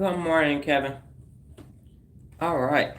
Good morning, Kevin. All right,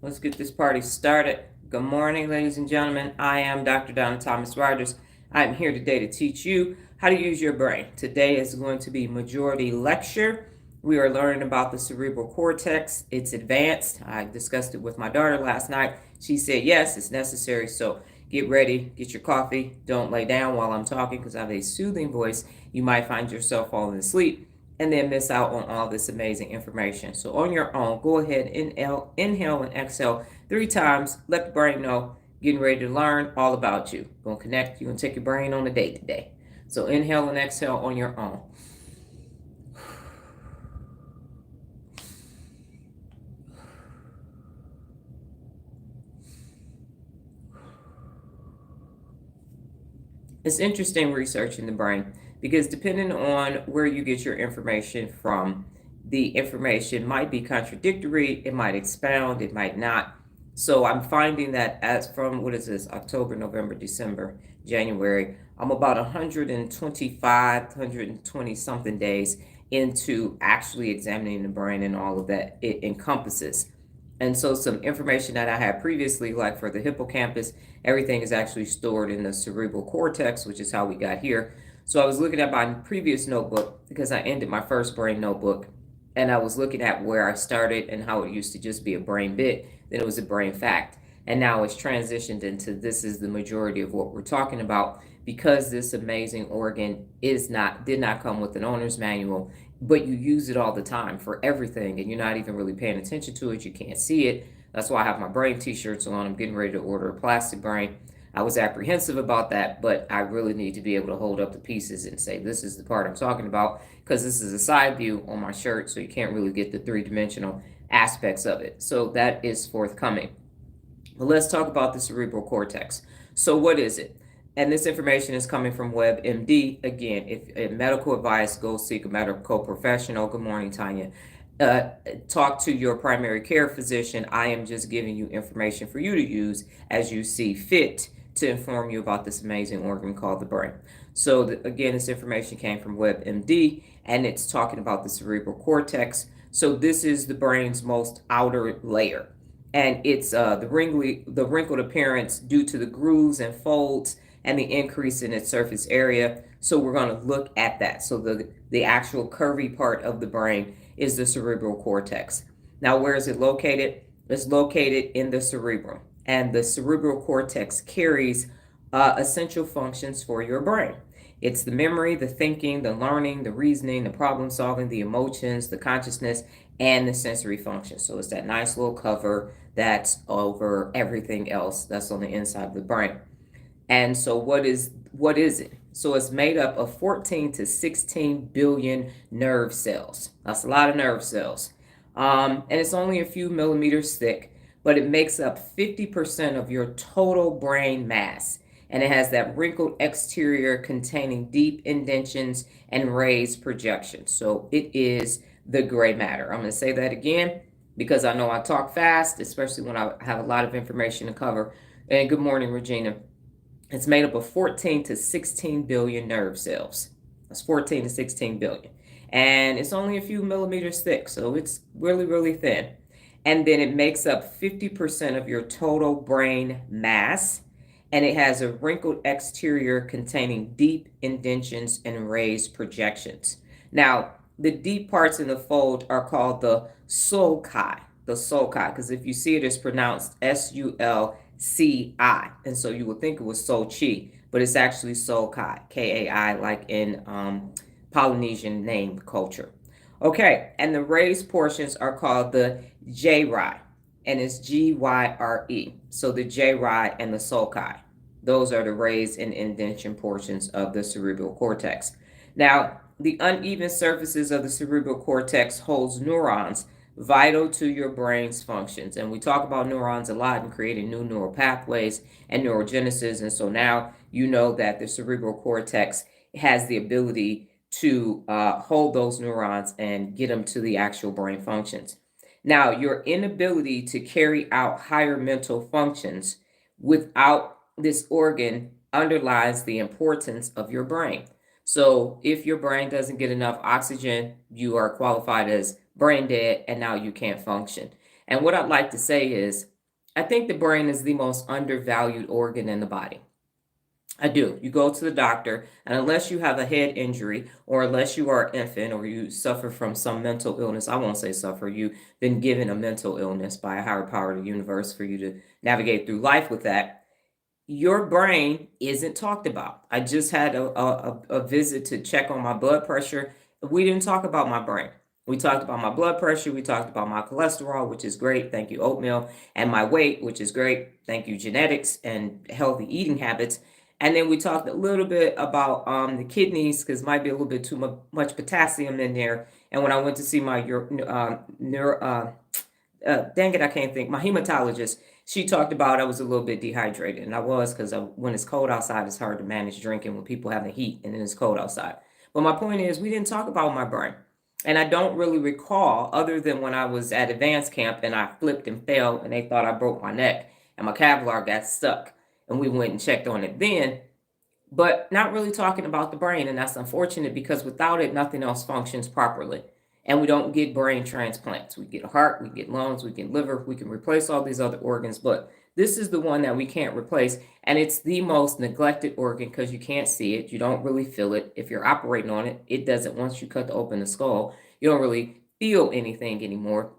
let's get this party started. Good morning, ladies and gentlemen. I am Dr. Donna Thomas Rogers. I'm here today to teach you how to use your brain. Today is going to be majority lecture. We are learning about the cerebral cortex. It's advanced. I discussed it with my daughter last night. She said, yes, it's necessary. So get ready, get your coffee. Don't lay down while I'm talking because I have a soothing voice. You might find yourself falling asleep and then miss out on all this amazing information. So on your own, go ahead, inhale and exhale 3 times. Let the brain know, getting ready to learn all about you. Gonna connect you and take your brain on a date today. So inhale and exhale on your own. It's interesting researching the brain because depending on where you get your information from, the information might be contradictory, it might expound, it might not. So I'm finding that as from, what is this, October, November, December, January, I'm about 125, 120 something days into actually examining the brain and all of that it encompasses. And so some information that I had previously, like for the hippocampus, everything is actually stored in the cerebral cortex, which is how we got here. So I was looking at my previous notebook because I ended my first brain notebook, and I was looking at where I started and how it used to just be a brain bit, then it was a brain fact. And now it's transitioned into this is the majority of what we're talking about because this amazing organ did not come with an owner's manual, but you use it all the time for everything and you're not even really paying attention to it. You can't see it. That's why I have my brain t-shirts on. I'm getting ready to order a plastic brain. I was apprehensive about that, but I really need to be able to hold up the pieces and say, this is the part I'm talking about, because this is a side view on my shirt, so you can't really get the three-dimensional aspects of it. So that is forthcoming. But let's talk about the cerebral cortex. So what is it? And this information is coming from WebMD. Again, if medical advice, go seek a medical professional. Good morning, Tanya. Talk to your primary care physician. I am just giving you information for you to use as you see fit to inform you about this amazing organ called the brain. So again, this information came from WebMD, and it's talking about the cerebral cortex. So this is the brain's most outer layer, and it's the wrinkled appearance due to the grooves and folds and the increase in its surface area. So we're going to look at that. So the actual curvy part of the brain is the cerebral cortex. Now, where is it located? It's located in the cerebrum, and the cerebral cortex carries essential functions for your brain. It's the memory, the thinking, the learning, the reasoning, the problem solving, the emotions, the consciousness, and the sensory functions. So it's that nice little cover that's over everything else that's on the inside of the brain. And so what is it? So it's made up of 14 to 16 billion nerve cells. That's a lot of nerve cells. And it's only a few millimeters thick, but it makes up 50% of your total brain mass. And it has that wrinkled exterior containing deep indentions and raised projections. So it is the gray matter. I'm going to say that again because I know I talk fast, especially when I have a lot of information to cover. And good morning, Regina. It's made up of 14 to 16 billion nerve cells. That's 14 to 16 billion. And it's only a few millimeters thick, so it's really, really thin. And then it makes up 50% of your total brain mass. And it has a wrinkled exterior containing deep indentions and raised projections. Now, the deep parts in the fold are called the sulci. The sulci, because if you see it, it's pronounced Sulci. And so you would think it was Sochi, but it's actually Sulci, Kai, like in Polynesian name culture. Okay, and the raised portions are called the gyri, and it's Gyre. So the gyri and the sulci, those are the raised and indentation portions of the cerebral cortex. Now, the uneven surfaces of the cerebral cortex holds neurons vital to your brain's functions. And we talk about neurons a lot and creating new neural pathways and neurogenesis. And so now you know that the cerebral cortex has the ability to hold those neurons and get them to the actual brain functions. Now, your inability to carry out higher mental functions without this organ underlies the importance of your brain. So if your brain doesn't get enough oxygen, you are qualified as brain dead and now you can't function. And what I'd like to say is, I think the brain is the most undervalued organ in the body. I do. You go to the doctor, and unless you have a head injury, or unless you are an infant, or you suffer from some mental illness, I won't say suffer, you've been given a mental illness by a higher power of the universe for you to navigate through life with that, your brain isn't talked about. I just had a visit to check on my blood pressure. We didn't talk about my brain. We talked about my blood pressure. We talked about my cholesterol, which is great. Thank you, oatmeal. And my weight, which is great. Thank you, genetics and healthy eating habits. And then we talked a little bit about the kidneys because might be a little bit too much potassium in there. And when I went to see my dang it, I can't think. My hematologist, she talked about I was a little bit dehydrated, and I was because when it's cold outside, it's hard to manage drinking when people have the heat and then it's cold outside. But my point is, we didn't talk about my brain. And I don't really recall, other than when I was at advanced camp and I flipped and fell and they thought I broke my neck and my Kevlar got stuck. And we went and checked on it then, but not really talking about the brain. And that's unfortunate because without it, nothing else functions properly. And we don't get brain transplants. We get a heart, we get lungs, we get liver, we can replace all these other organs, but this is the one that we can't replace. And it's the most neglected organ because you can't see it. You don't really feel it. If you're operating on it, it doesn't. Once you cut open the skull, you don't really feel anything anymore,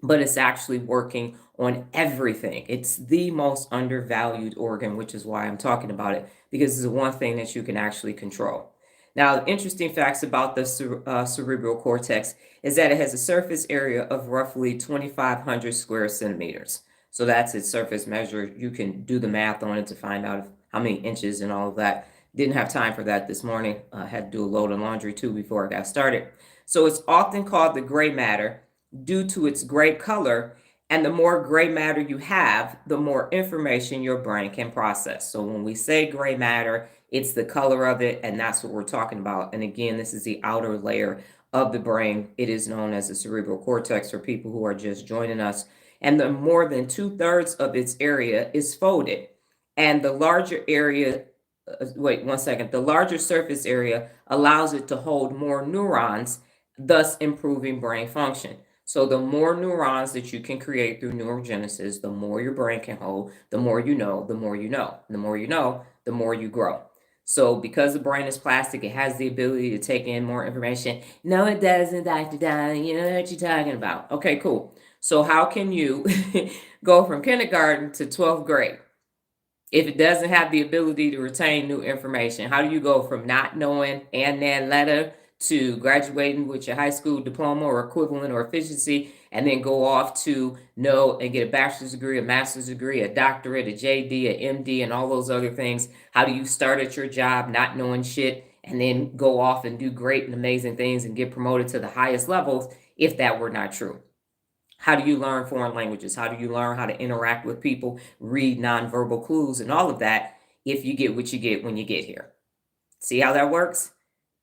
but it's actually working on everything. It's the most undervalued organ, which is why I'm talking about it, because it's the one thing that you can actually control. Now, interesting facts about the cerebral cortex is that it has a surface area of roughly 2,500 square centimeters. So that's its surface measure. You can do the math on it to find out how many inches and all of that. Didn't have time for that this morning. Had to do a load of laundry too before I got started. So it's often called the gray matter due to its gray color. And the more gray matter you have, the more information your brain can process. So when we say gray matter, it's the color of it, and that's what we're talking about. And again, this is the outer layer of the brain. It is known as the cerebral cortex for people who are just joining us. And the more than 2/3 of its area is folded. And the larger area, wait 1 second, the larger surface area allows it to hold more neurons, thus improving brain function. So the more neurons that you can create through neurogenesis, the more your brain can hold, the more you know, the more you know. The more you know, the more you grow. So because the brain is plastic, it has the ability to take in more information. No, it doesn't, Dr. Don. You know what you're talking about. Okay, cool. So how can you go from kindergarten to 12th grade if it doesn't have the ability to retain new information? How do you go from not knowing and then letter to graduating with your high school diploma or equivalent or efficiency, and then go off to know and get a bachelor's degree, a master's degree, a doctorate, a JD, a MD, and all those other things? How do you start at your job not knowing shit and then go off and do great and amazing things and get promoted to the highest levels if that were not true? How do you learn foreign languages? How do you learn how to interact with people, read nonverbal clues, and all of that if you get what you get when you get here? See how that works?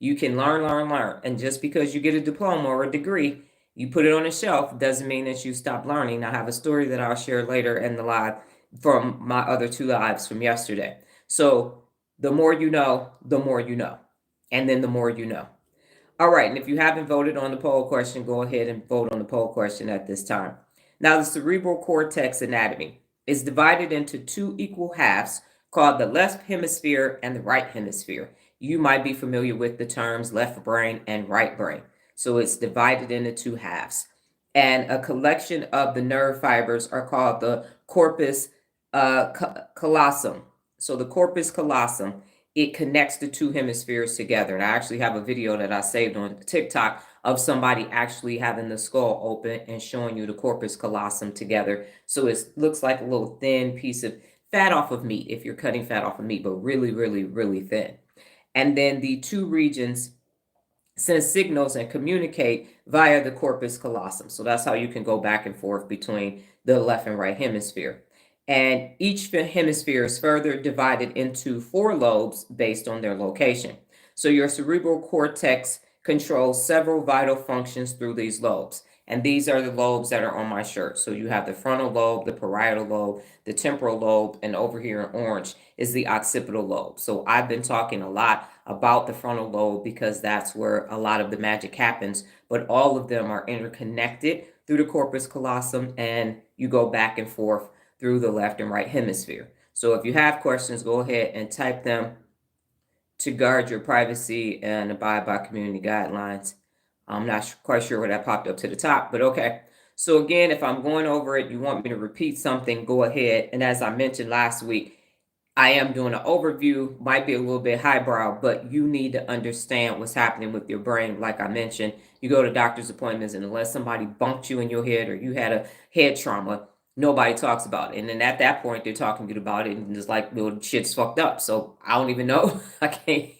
You can learn, learn, learn. And just because you get a diploma or a degree, you put it on a shelf, doesn't mean that you stop learning. I have a story that I'll share later in the live from my other 2 lives from yesterday. So the more you know, the more you know. And then the more you know. All right, and if you haven't voted on the poll question, go ahead and vote on the poll question at this time. Now, the cerebral cortex anatomy is divided into 2 equal halves called the left hemisphere and the right hemisphere. You might be familiar with the terms left brain and right brain. So it's divided into 2 halves. And a collection of the nerve fibers are called the corpus callosum. So the corpus callosum, it connects the 2 hemispheres together. And I actually have a video that I saved on TikTok of somebody actually having the skull open and showing you the corpus callosum together. So it looks like a little thin piece of fat off of meat if you're cutting fat off of meat, but really, really, really thin. And then the 2 regions send signals and communicate via the corpus callosum. So that's how you can go back and forth between the left and right hemisphere. And each hemisphere is further divided into 4 lobes based on their location. So your cerebral cortex controls several vital functions through these lobes. And these are the lobes that are on my shirt. So you have the frontal lobe, the parietal lobe, the temporal lobe, and over here in orange is the occipital lobe. So I've been talking a lot about the frontal lobe because that's where a lot of the magic happens, but all of them are interconnected through the corpus callosum, and you go back and forth through the left and right hemisphere. So if you have questions, go ahead and type them to guard your privacy and abide by community guidelines. I'm not quite sure where that popped up to the top, but okay. So again, if I'm going over it, you want me to repeat something, go ahead. And as I mentioned last week, I am doing an overview, might be a little bit highbrow, but you need to understand what's happening with your brain. Like I mentioned, you go to doctor's appointments, and unless somebody bumped you in your head or you had a head trauma, nobody talks about it. And then at that point, they're talking to you about it, and it's like, well, shit's fucked up. So I don't even know. I can't,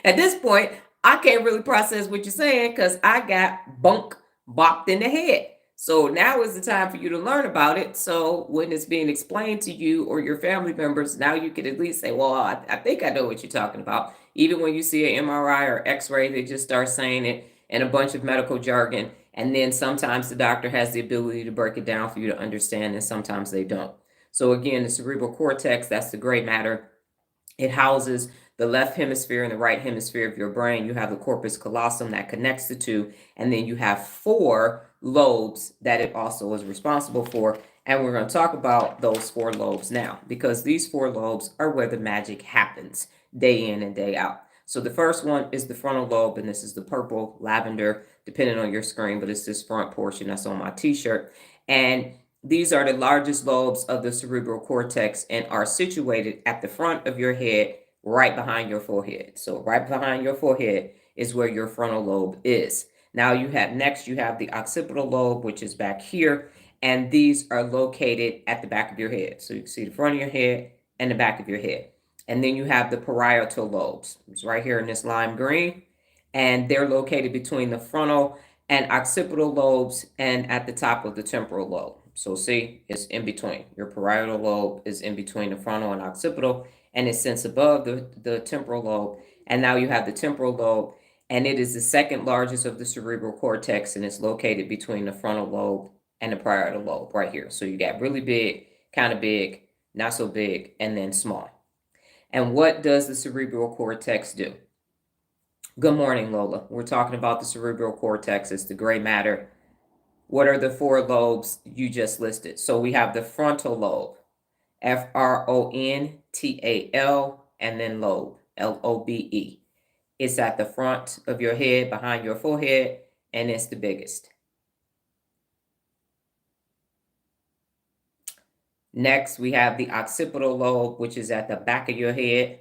at this point, I can't really process what you're saying because I got bunk bopped in the head. So now is the time for you to learn about it. So when it's being explained to you or your family members, now you can at least say, well, I think I know what you're talking about. Even when you see an MRI or x-ray, they just start saying it in a bunch of medical jargon. And then sometimes the doctor has the ability to break it down for you to understand, and sometimes they don't. So again, the cerebral cortex, that's the gray matter. It houses the left hemisphere and the right hemisphere of your brain. You have the corpus callosum that connects the two, and then you have 4 lobes that it also is responsible for. And we're going to talk about those 4 lobes now, because these 4 lobes are where the magic happens day in and day out. So the first one is the frontal lobe, and this is the purple, lavender, depending on your screen, but it's this front portion that's on my t-shirt. And these are the largest lobes of the cerebral cortex and are situated at the front of your head, right behind your forehead. So right behind your forehead is where your frontal lobe is. Now you have the occipital lobe, which is back here, and these are located at the back of your head. So you can see the front of your head and the back of your head. And then you have the parietal lobes. It's right here in this lime green, and they're located between the frontal and occipital lobes and at the top of the temporal lobe. So see, it's in between. Your parietal lobe is in between the frontal and occipital, and it sits above the temporal lobe. And now you have the temporal lobe, and it is the second largest of the cerebral cortex, and it's located between the frontal lobe and the parietal lobe right here. So you got really big, kind of big, not so big, and then small. And what does the cerebral cortex do? Good morning, Lola. We're talking about the cerebral cortex. It's the gray matter. What are the 4 lobes you just listed? So we have the frontal lobe, Frontal, and then lobe, Lobe. It's at the front of your head, behind your forehead, and it's the biggest. Next, we have the occipital lobe, which is at the back of your head,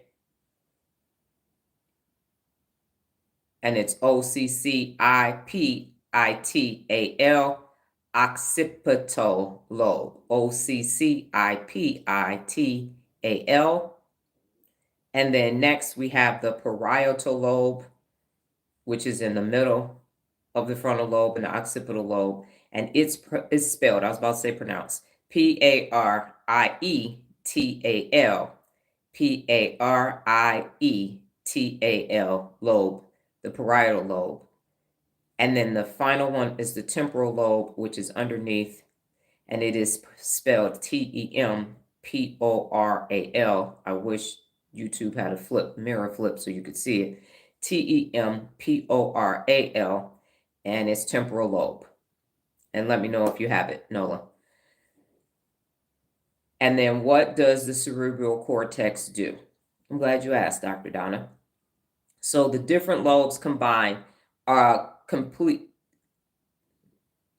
and it's Occipital, occipital lobe, Occipital. And then next we have the parietal lobe, which is in the middle of the frontal lobe and the occipital lobe, and it's spelled, I was about to say pronounced, Parietal, Parietal lobe, the parietal lobe. And then the final one is the temporal lobe, which is underneath, and it is spelled Temporal. I wish YouTube had a mirror flip so you could see it. Temporal, and it's temporal lobe. And let me know if you have it, Nola. And then what does the cerebral cortex do? I'm glad you asked, Dr. Donna. So the different lobes combined are complete.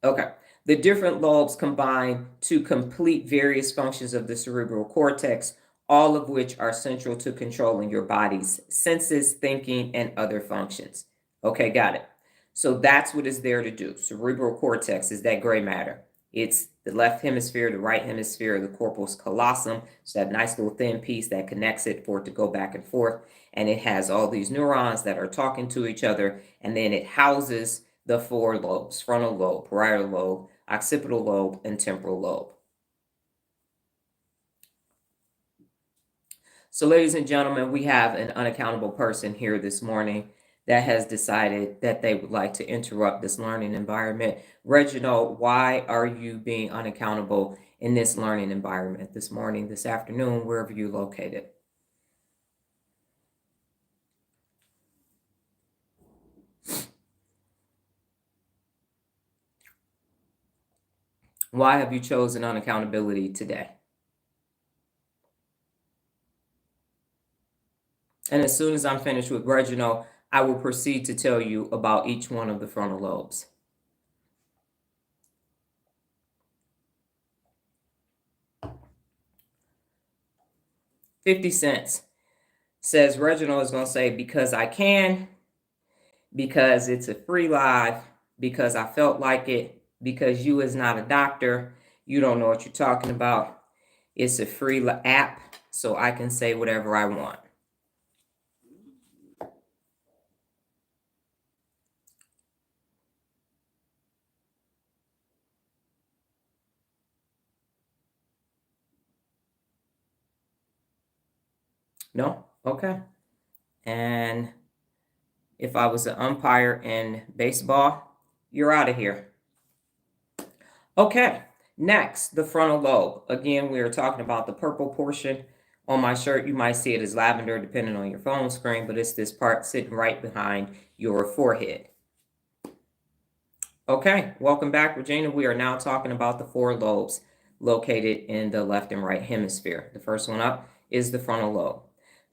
Okay. The different lobes combine to complete various functions of the cerebral cortex, all of which are central to controlling your body's senses, thinking, and other functions. Okay, got it. So that's what it's there to do. Cerebral cortex is that gray matter. It's the left hemisphere, the right hemisphere, the corpus callosum. It's that nice little thin piece that connects it for it to go back and forth. And it has all these neurons that are talking to each other. And then it houses the 4 lobes: frontal lobe, parietal lobe, occipital lobe, and temporal lobe. So ladies and gentlemen, we have an unaccountable person here this morning. that has decided that they would like to interrupt this learning environment. Reginald, why are you being unaccountable in this learning environment this morning, this afternoon, wherever you're located? Why have you chosen unaccountability today? And as soon as I'm finished with Reginald, I will proceed to tell you about each one of the frontal lobes. 50 cents says Reginald is going to say, because I can, because it's a free live, because I felt like it, because you is not a doctor, you don't know what you're talking about. It's a free app, so I can say whatever I want. No? Okay. And if I was an umpire in baseball, you're out of here. Okay. Next, the frontal lobe. Again, we are talking about the purple portion on my shirt. You might see it as lavender depending on your phone screen, but it's this part sitting right behind your forehead. Okay, welcome back, Regina. We are now talking about the four lobes located in the left and right hemisphere. The first one up is the frontal lobe.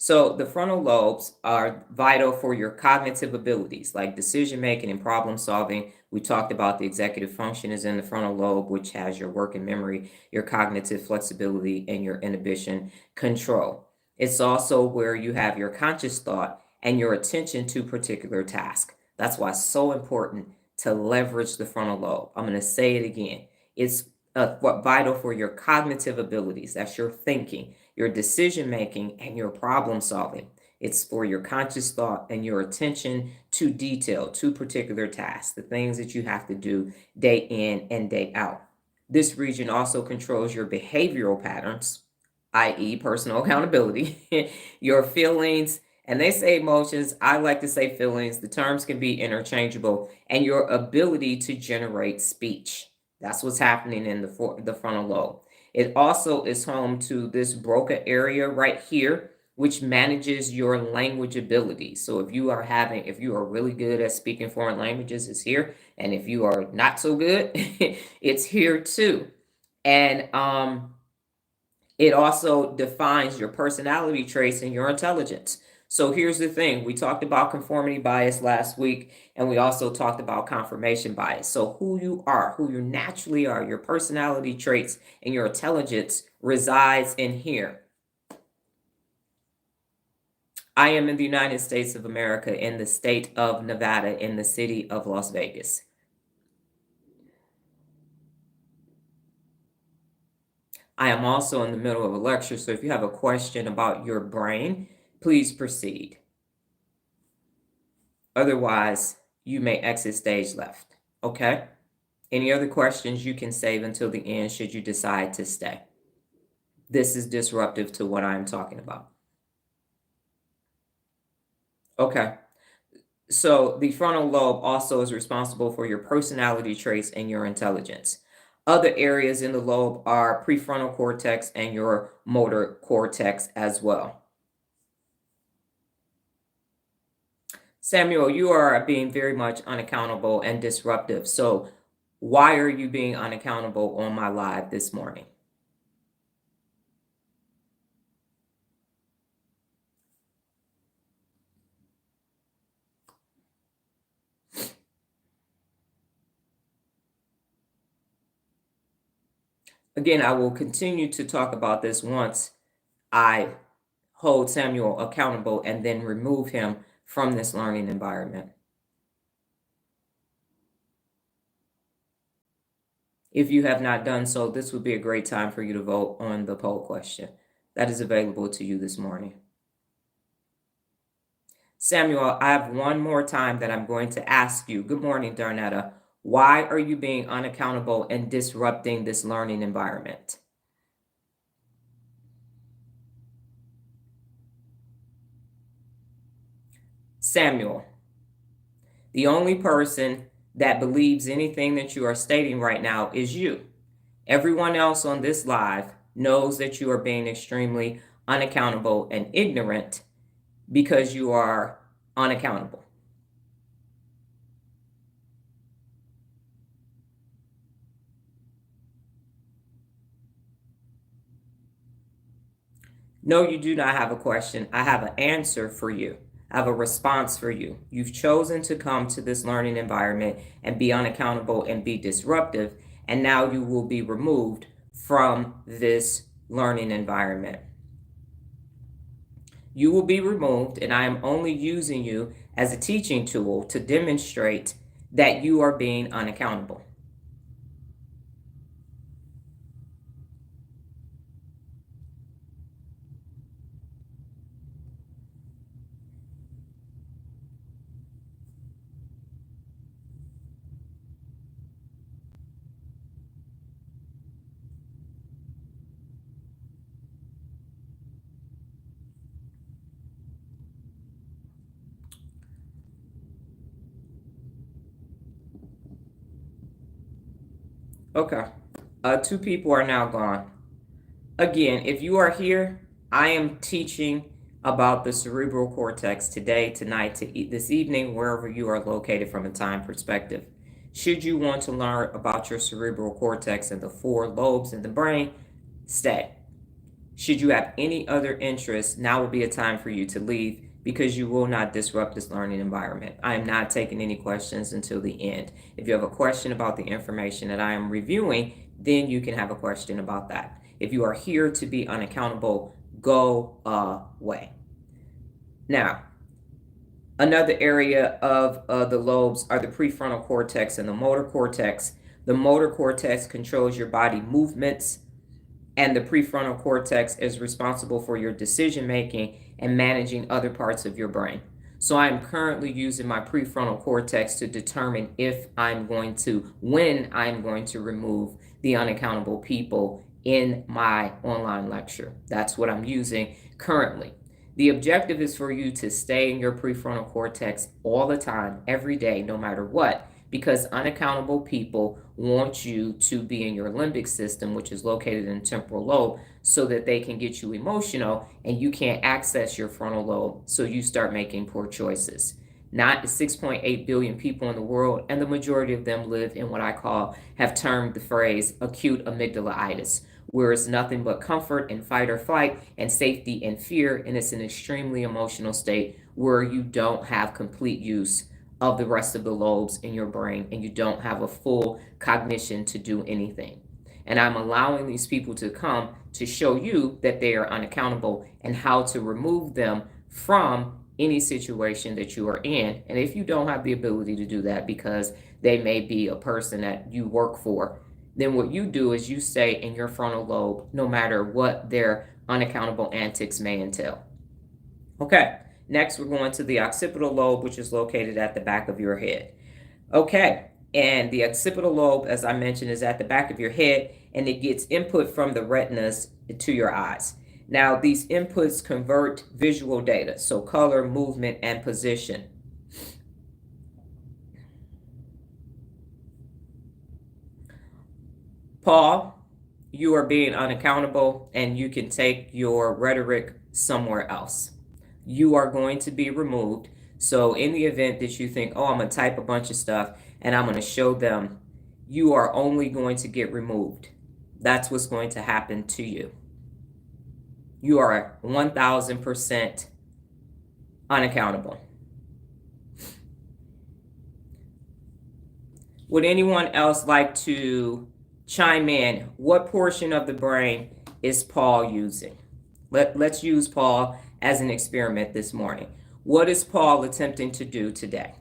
So the frontal lobes are vital for your cognitive abilities like decision making and problem solving. We talked about the executive function is in the frontal lobe, which has your working memory, your cognitive flexibility, and your inhibition control. It's also where you have your conscious thought and your attention to particular task. That's why it's so important to leverage the frontal lobe. I'm going to say it again. It's vital for your cognitive abilities. That's your thinking, your decision making, and your problem solving. It's for your conscious thought and your attention to detail, to particular tasks, the things that you have to do day in and day out. This region also controls your behavioral patterns, i.e., personal accountability, your feelings, and they say emotions. I like to say feelings. The terms can be interchangeable, and your ability to generate speech. That's what's happening in the frontal lobe. It also is home to this Broca area right here, which manages your language ability. So if you are really good at speaking foreign languages, it's here. And if you are not so good, it's here too. And it also defines your personality traits and your intelligence. So here's the thing. We talked about conformity bias last week, and we also talked about confirmation bias. So who you are, who you naturally are, your personality traits and your intelligence resides in here. I am in the United States of America, in the state of Nevada, in the city of Las Vegas. I am also in the middle of a lecture, so if you have a question about your brain, please proceed. Otherwise, you may exit stage left. Okay? Any other questions you can save until the end should you decide to stay. This is disruptive to what I'm talking about. Okay. So the frontal lobe also is responsible for your personality traits and your intelligence. Other areas in the lobe are prefrontal cortex and your motor cortex as well. Samuel, you are being very much unaccountable and disruptive. So why are you being unaccountable on my live this morning? Again, I will continue to talk about this once I hold Samuel accountable and then remove him from this learning environment. If you have not done so, this would be a great time for you to vote on the poll question that is available to you this morning. Samuel, I have one more time that I'm going to ask you. Good morning, Darnetta. Why are you being unaccountable and disrupting this learning environment? Samuel, The only person that believes anything that you are stating right now is you. Everyone else on this live knows that you are being extremely unaccountable and ignorant because you are unaccountable. No, you do not have a question. I have an answer for you. I have a response for you. You've chosen to come to this learning environment and be unaccountable and be disruptive, and now you will be removed from this learning environment. You will be removed, and I am only using you as a teaching tool to demonstrate that you are being unaccountable. Okay. Two people are now gone. Again, if you are here, I am teaching about the cerebral cortex today, tonight, this evening, wherever you are located from a time perspective. Should you want to learn about your cerebral cortex and the four lobes in the brain, stay. Should you have any other interest, now would be a time for you to leave because you will not disrupt this learning environment. I am not taking any questions until the end. If you have a question about the information that I am reviewing, then you can have a question about that. If you are here to be unaccountable, go away. Now, another area of the lobes are the prefrontal cortex and the motor cortex. The motor cortex controls your body movements, and the prefrontal cortex is responsible for your decision making and managing other parts of your brain. So I'm currently using my prefrontal cortex to determine when I'm going to remove the unaccountable people in my online lecture. That's what I'm using currently. The objective is for you to stay in your prefrontal cortex all the time, every day, no matter what, because unaccountable people want you to be in your limbic system, which is located in the temporal lobe, so that they can get you emotional and you can't access your frontal lobe, so you start making poor choices. Not 6.8 billion people in the world, and the majority of them live in what I have termed the phrase acute amygdalitis, where it's nothing but comfort and fight or flight and safety and fear, and it's an extremely emotional state where you don't have complete use of the rest of the lobes in your brain and you don't have a full cognition to do anything. And I'm allowing these people to come to show you that they are unaccountable and how to remove them from any situation that you are in. And if you don't have the ability to do that because they may be a person that you work for, then what you do is you stay in your frontal lobe no matter what their unaccountable antics may entail. Okay. Next, we're going to the occipital lobe, which is located at the back of your head. Okay, and the occipital lobe, as I mentioned, is at the back of your head, and it gets input from the retinas to your eyes. Now, these inputs convert visual data, so color, movement, and position. Paul, you are being unaccountable, and you can take your rhetoric somewhere else. You are going to be removed. So in the event that you think, oh, I'm going to type a bunch of stuff and I'm going to show them, you are only going to get removed. That's what's going to happen to you. You are 1,000% unaccountable. Would anyone else like to chime in? What portion of the brain is Paul using? Let's use Paul as an experiment this morning. What is Paul attempting to do today?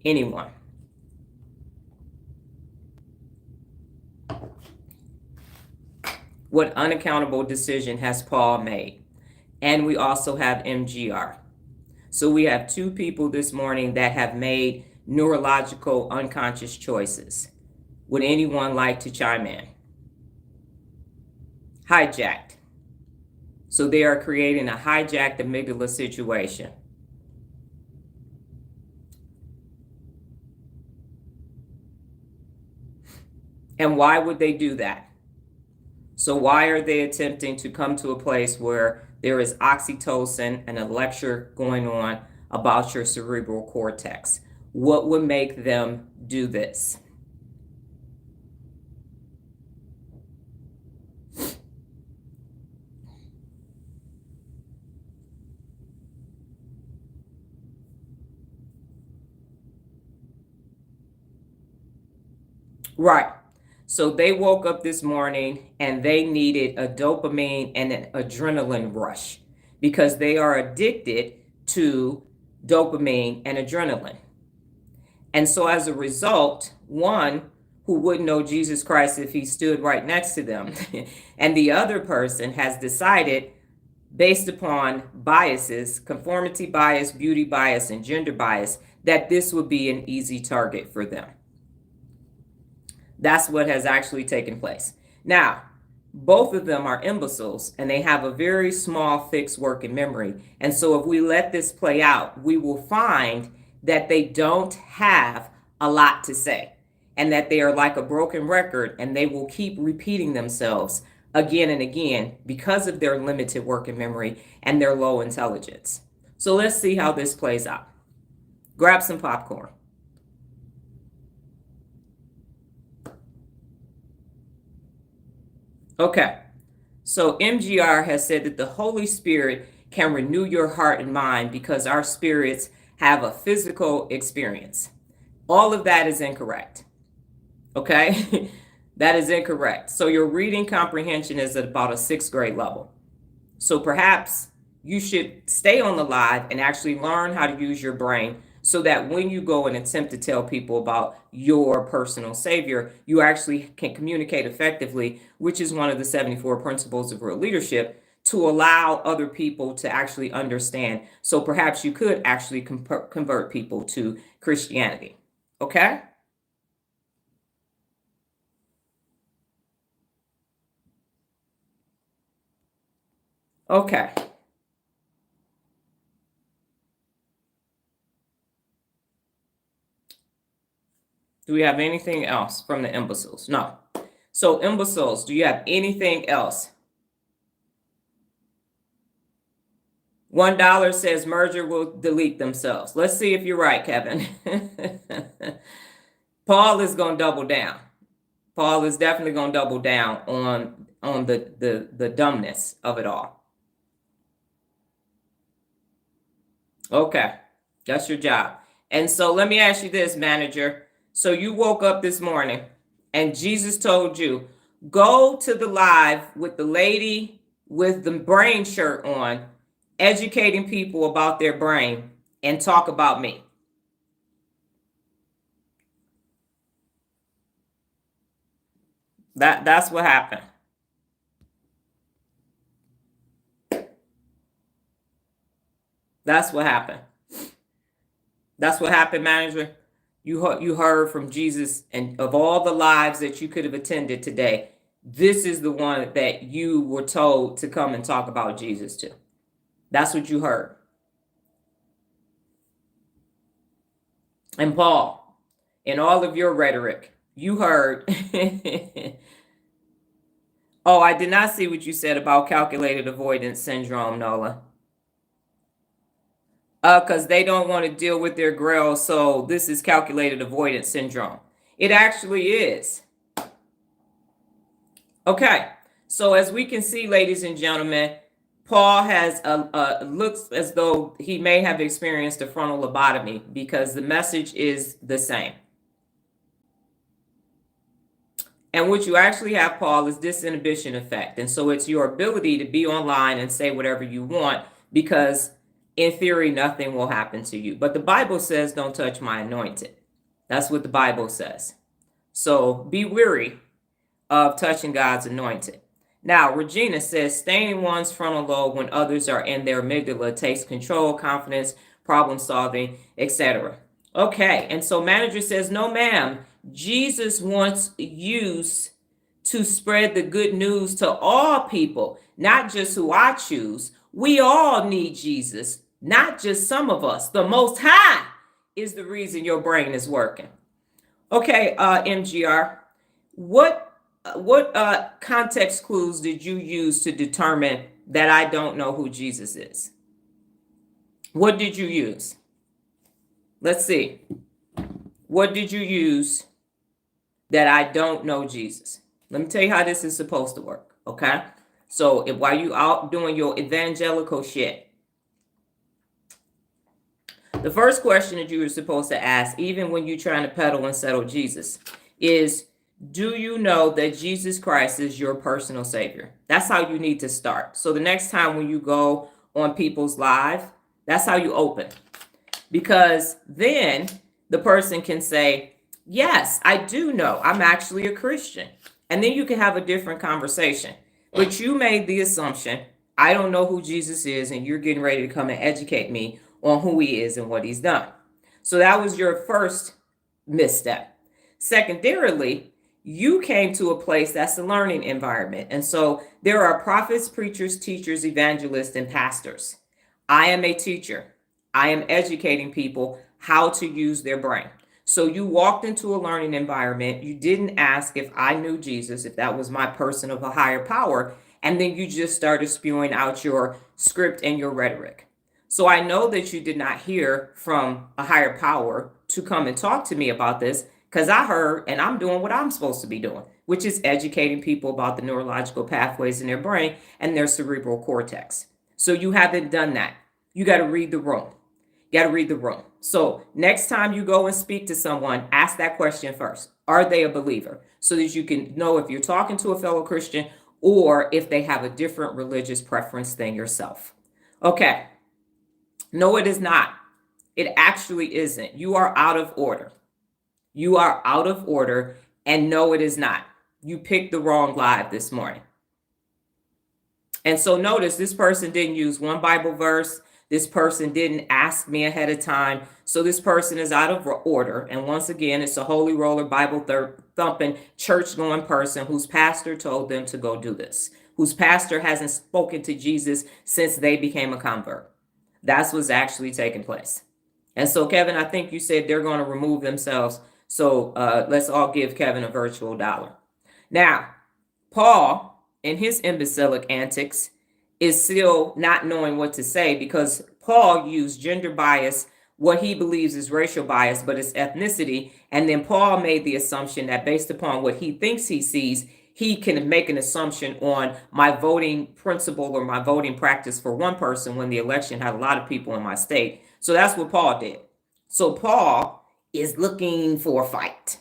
Anyone? What unaccountable decision has Paul made? And we also have MGR. So we have two people this morning that have made neurological unconscious choices. Would anyone like to chime in? Hijacked. So they are creating a hijacked amygdala situation. And why would they do that? So why are they attempting to come to a place where there is oxytocin and a lecture going on about your cerebral cortex? What would make them do this? Right. So they woke up this morning and they needed a dopamine and an adrenaline rush because they are addicted to dopamine and adrenaline. And so as a result, one who wouldn't know Jesus Christ if he stood right next to them, and the other person has decided, based upon biases, conformity bias, beauty bias, and gender bias, that this would be an easy target for them. That's what has actually taken place. Now, both of them are imbeciles and they have a very small fixed working memory. And so if we let this play out, we will find that they don't have a lot to say and that they are like a broken record and they will keep repeating themselves again and again because of their limited working memory and their low intelligence. So let's see how this plays out. Grab some popcorn. Okay, so MGR has said that the Holy Spirit can renew your heart and mind because our spirits have a physical experience. All of that is incorrect. Okay, that is incorrect. So your reading comprehension is at about a 6th grade level. So perhaps you should stay on the live and actually learn how to use your brain so that when you go and attempt to tell people about your personal savior, you actually can communicate effectively, which is one of the 74 principles of real leadership, to allow other people to actually understand. So perhaps you could actually convert people to Christianity. Okay? Okay. Do we have anything else from the imbeciles? No. So imbeciles, do you have anything else? $1 says merger will delete themselves. Let's see if you're right, Kevin. Paul is going to double down. Paul is definitely going to double down on the dumbness of it all. Okay, that's your job. And so let me ask you this, manager. So you woke up this morning and Jesus told you, go to the live with the lady with the brain shirt on, educating people about their brain, and talk about me. That's what happened. That's what happened. That's what happened, manager. You heard from Jesus, and of all the lives that you could have attended today, this is the one that you were told to come and talk about Jesus to. That's what you heard. And Paul, in all of your rhetoric, you heard. Oh, I did not see what you said about calculated avoidance syndrome, Nola. Because they don't want to deal with their grill, so this is calculated avoidance syndrome. It actually is. Okay, so as we can see, ladies and gentlemen, Paul has looks as though he may have experienced a frontal lobotomy because the message is the same. And what you actually have, Paul, is disinhibition effect. And so it's your ability to be online and say whatever you want because in theory, nothing will happen to you. But the Bible says, don't touch my anointed. That's what the Bible says. So be weary of touching God's anointed. Now, Regina says, staying one's frontal lobe when others are in their amygdala takes control, confidence, problem solving, etc. Okay, and so manager says, no, ma'am. Jesus wants use to spread the good news to all people, not just who I choose. We all need Jesus, not just some of us. The Most High is the reason your brain is working. Okay, MGR, What context clues did you use to determine that I don't know who Jesus is? What did you use? Let's see. What did you use that I don't know Jesus? Let me tell you how this is supposed to work, okay? So while you out doing your evangelical shit, the first question that you were supposed to ask, even when you're trying to peddle and settle Jesus, is, do you know that Jesus Christ is your personal savior? That's how you need to start. So the next time when you go on people's live, that's how you open. Because then the person can say, yes, I do know. I'm actually a Christian. And then you can have a different conversation. But you made the assumption, I don't know who Jesus is, and you're getting ready to come and educate me on who he is and what he's done. So that was your first misstep. Secondarily, you came to a place that's a learning environment. And so there are prophets, preachers, teachers, evangelists, and pastors. I am a teacher. I am educating people how to use their brain. So you walked into a learning environment. You didn't ask if I knew Jesus, if that was my person of a higher power. And then you just started spewing out your script and your rhetoric. So I know that you did not hear from a higher power to come and talk to me about this, because I heard, and I'm doing what I'm supposed to be doing, which is educating people about the neurological pathways in their brain and their cerebral cortex. So you haven't done that. You got to read the room. You got to read the room. So next time you go and speak to someone, ask that question first. Are they a believer? So that you can know if you're talking to a fellow Christian or if they have a different religious preference than yourself. Okay. No, it is not. It actually isn't. You are out of order. You are out of order. And no, it is not. You picked the wrong live this morning. And so notice this person didn't use one Bible verse. This person didn't ask me ahead of time. So this person is out of order. And once again, it's a holy roller, Bible thumping, church going person whose pastor told them to go do this, whose pastor hasn't spoken to Jesus since they became a convert. That's what's actually taking place. And so, Kevin, I think you said they're going to remove themselves. So let's all give Kevin a virtual $1. Now, Paul, in his imbecilic antics, is still not knowing what to say, because Paul used gender bias, what he believes is racial bias, but it's ethnicity. And then Paul made the assumption that based upon what he thinks he sees, he can make an assumption on my voting principle or my voting practice for one person when the election had a lot of people in my state. So that's what Paul did. So Paul is looking for a fight.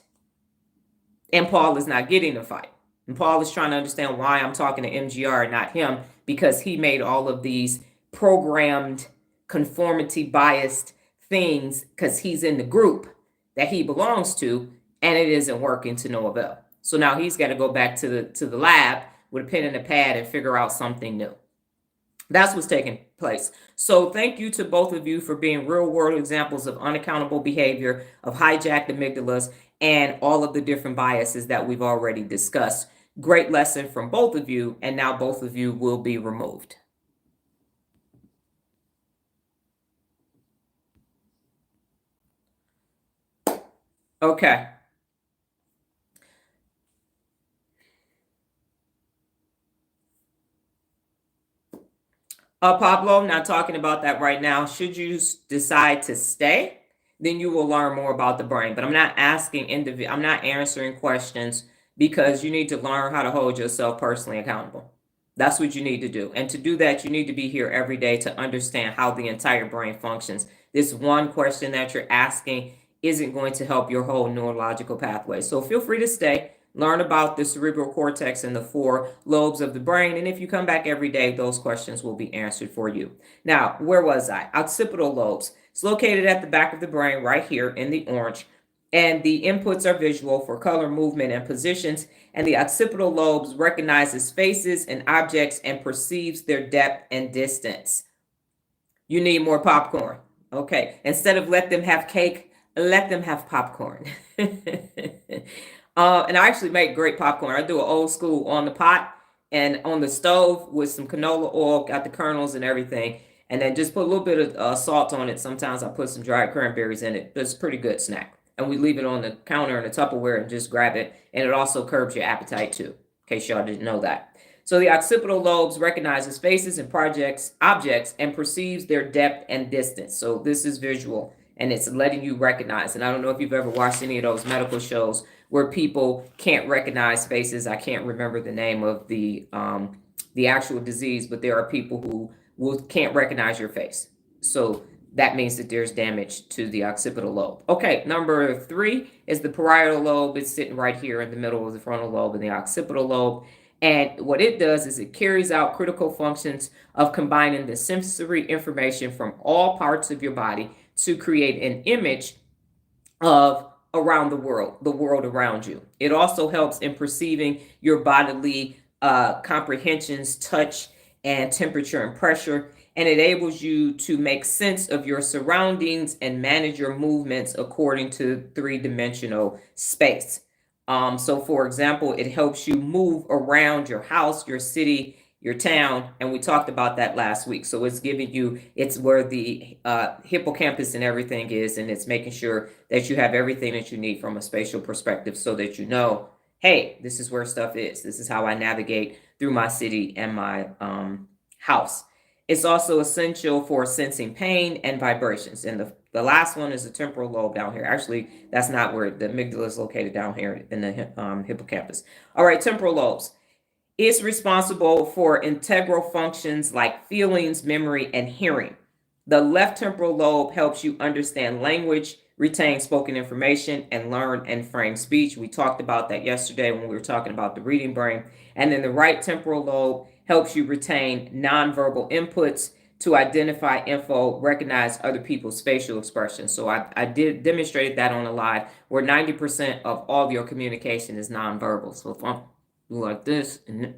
And Paul is not getting a fight. And Paul is trying to understand why I'm talking to MGR, not him, because he made all of these programmed, conformity biased things because he's in the group that he belongs to, and it isn't working to no avail. So now he's got to go back to the lab with a pen and a pad and figure out something new. That's what's taking place. So thank you to both of you for being real world examples of unaccountable behavior, of hijacked amygdalas, and all of the different biases that we've already discussed. Great lesson from both of you, and now both of you will be removed. Okay. Pablo, I'm not talking about that right now. Should you decide to stay, then you will learn more about the brain. But I'm not asking I'm not answering questions, because you need to learn how to hold yourself personally accountable. That's what you need to do. And to do that, you need to be here every day to understand how the entire brain functions. This one question that you're asking isn't going to help your whole neurological pathway. So feel free to stay, learn about the cerebral cortex and the 4 lobes of the brain. And if you come back every day, those questions will be answered for you. Now, where was I? Occipital lobes. It's located at the back of the brain right here in the orange. And the inputs are visual for color, movement, and positions. And the occipital lobes recognizes faces and objects and perceives their depth and distance. You need more popcorn. Okay. Instead of let them have cake, let them have popcorn. And I actually make great popcorn. I do an old school on the pot and on the stove with some canola oil, got the kernels and everything. And then just put a little bit of salt on it. Sometimes I put some dried cranberries in it. It's a pretty good snack. and we leave it on the counter in a Tupperware and just grab it. And it also curbs your appetite too, in case y'all didn't know that. So the occipital lobes recognizes spaces and objects and perceives their depth and distance. So this is visual and it's letting you recognize. And I don't know if you've ever watched any of those medical shows where people can't recognize faces. I can't remember the name of the actual disease, but there are people who can't recognize your face. So that means that there's damage to the occipital lobe. Okay, number 3 is the parietal lobe. It's sitting right here in the middle of the frontal lobe and the occipital lobe. And what it does is it carries out critical functions of combining the sensory information from all parts of your body to create an image of around the world around you. It also helps in perceiving your bodily comprehensions, touch, and temperature and pressure, and enables you to make sense of your surroundings and manage your movements according to three-dimensional space. So for example, it helps you move around your house, your city, your town, and we talked about that last week. So it's giving you, it's where the hippocampus and everything is, and it's making sure that you have everything that you need from a spatial perspective so that you know, hey, this is where stuff is. This is how I navigate through my city and my house. It's also essential for sensing pain and vibrations. And the last one is the temporal lobe down here. Actually, that's not where the amygdala is located, down here in the hippocampus. All right, temporal lobes. It's responsible for integral functions like feelings, memory, and hearing. The left temporal lobe helps you understand language, retain spoken information, and learn and frame speech. We talked about that yesterday when we were talking about the reading brain. And then the right temporal lobe helps you retain nonverbal inputs to identify info, recognize other people's facial expressions. So I did demonstrate that on a live where 90% of all of your communication is nonverbal. So if I'm like this and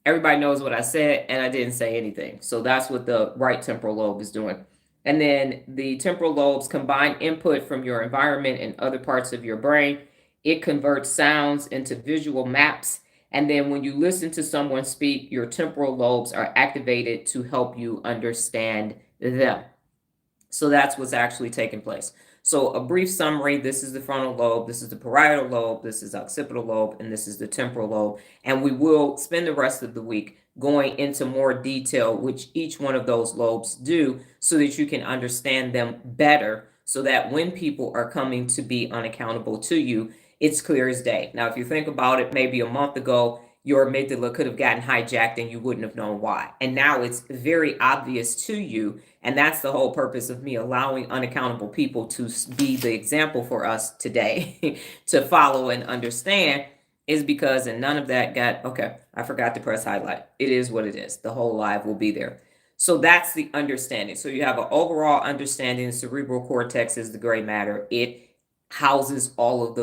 everybody knows what I said and I didn't say anything. So that's what the right temporal lobe is doing. And then the temporal lobes combine input from your environment and other parts of your brain. It converts sounds into visual maps. And then when you listen to someone speak, your temporal lobes are activated to help you understand them. So that's what's actually taking place. So a brief summary, this is the frontal lobe, this is the parietal lobe, this is the occipital lobe, and this is the temporal lobe. And we will spend the rest of the week going into more detail which each one of those lobes do so that you can understand them better, so that when people are coming to be unaccountable to you, it's clear as day. Now, if you think about it, maybe a month ago, your amygdala could have gotten hijacked and you wouldn't have known why. And now it's very obvious to you. And that's the whole purpose of me allowing unaccountable people to be the example for us today to follow and understand, is because, and none of that got, okay, I forgot to press highlight. It is what it is. The whole live will be there. So that's the understanding. So you have an overall understanding. The cerebral cortex is the gray matter. It houses all of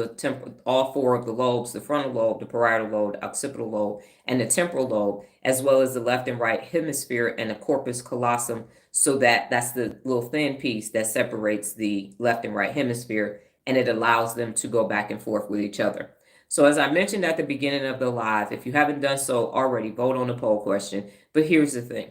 all 4 of the lobes: the frontal lobe, the parietal lobe, the occipital lobe, and the temporal lobe, as well as the left and right hemisphere and the corpus callosum. So that's the little thin piece that separates the left and right hemisphere, and it allows them to go back and forth with each other. So as I mentioned at the beginning of the live, if you haven't done so already, vote on the poll question. But here's the thing.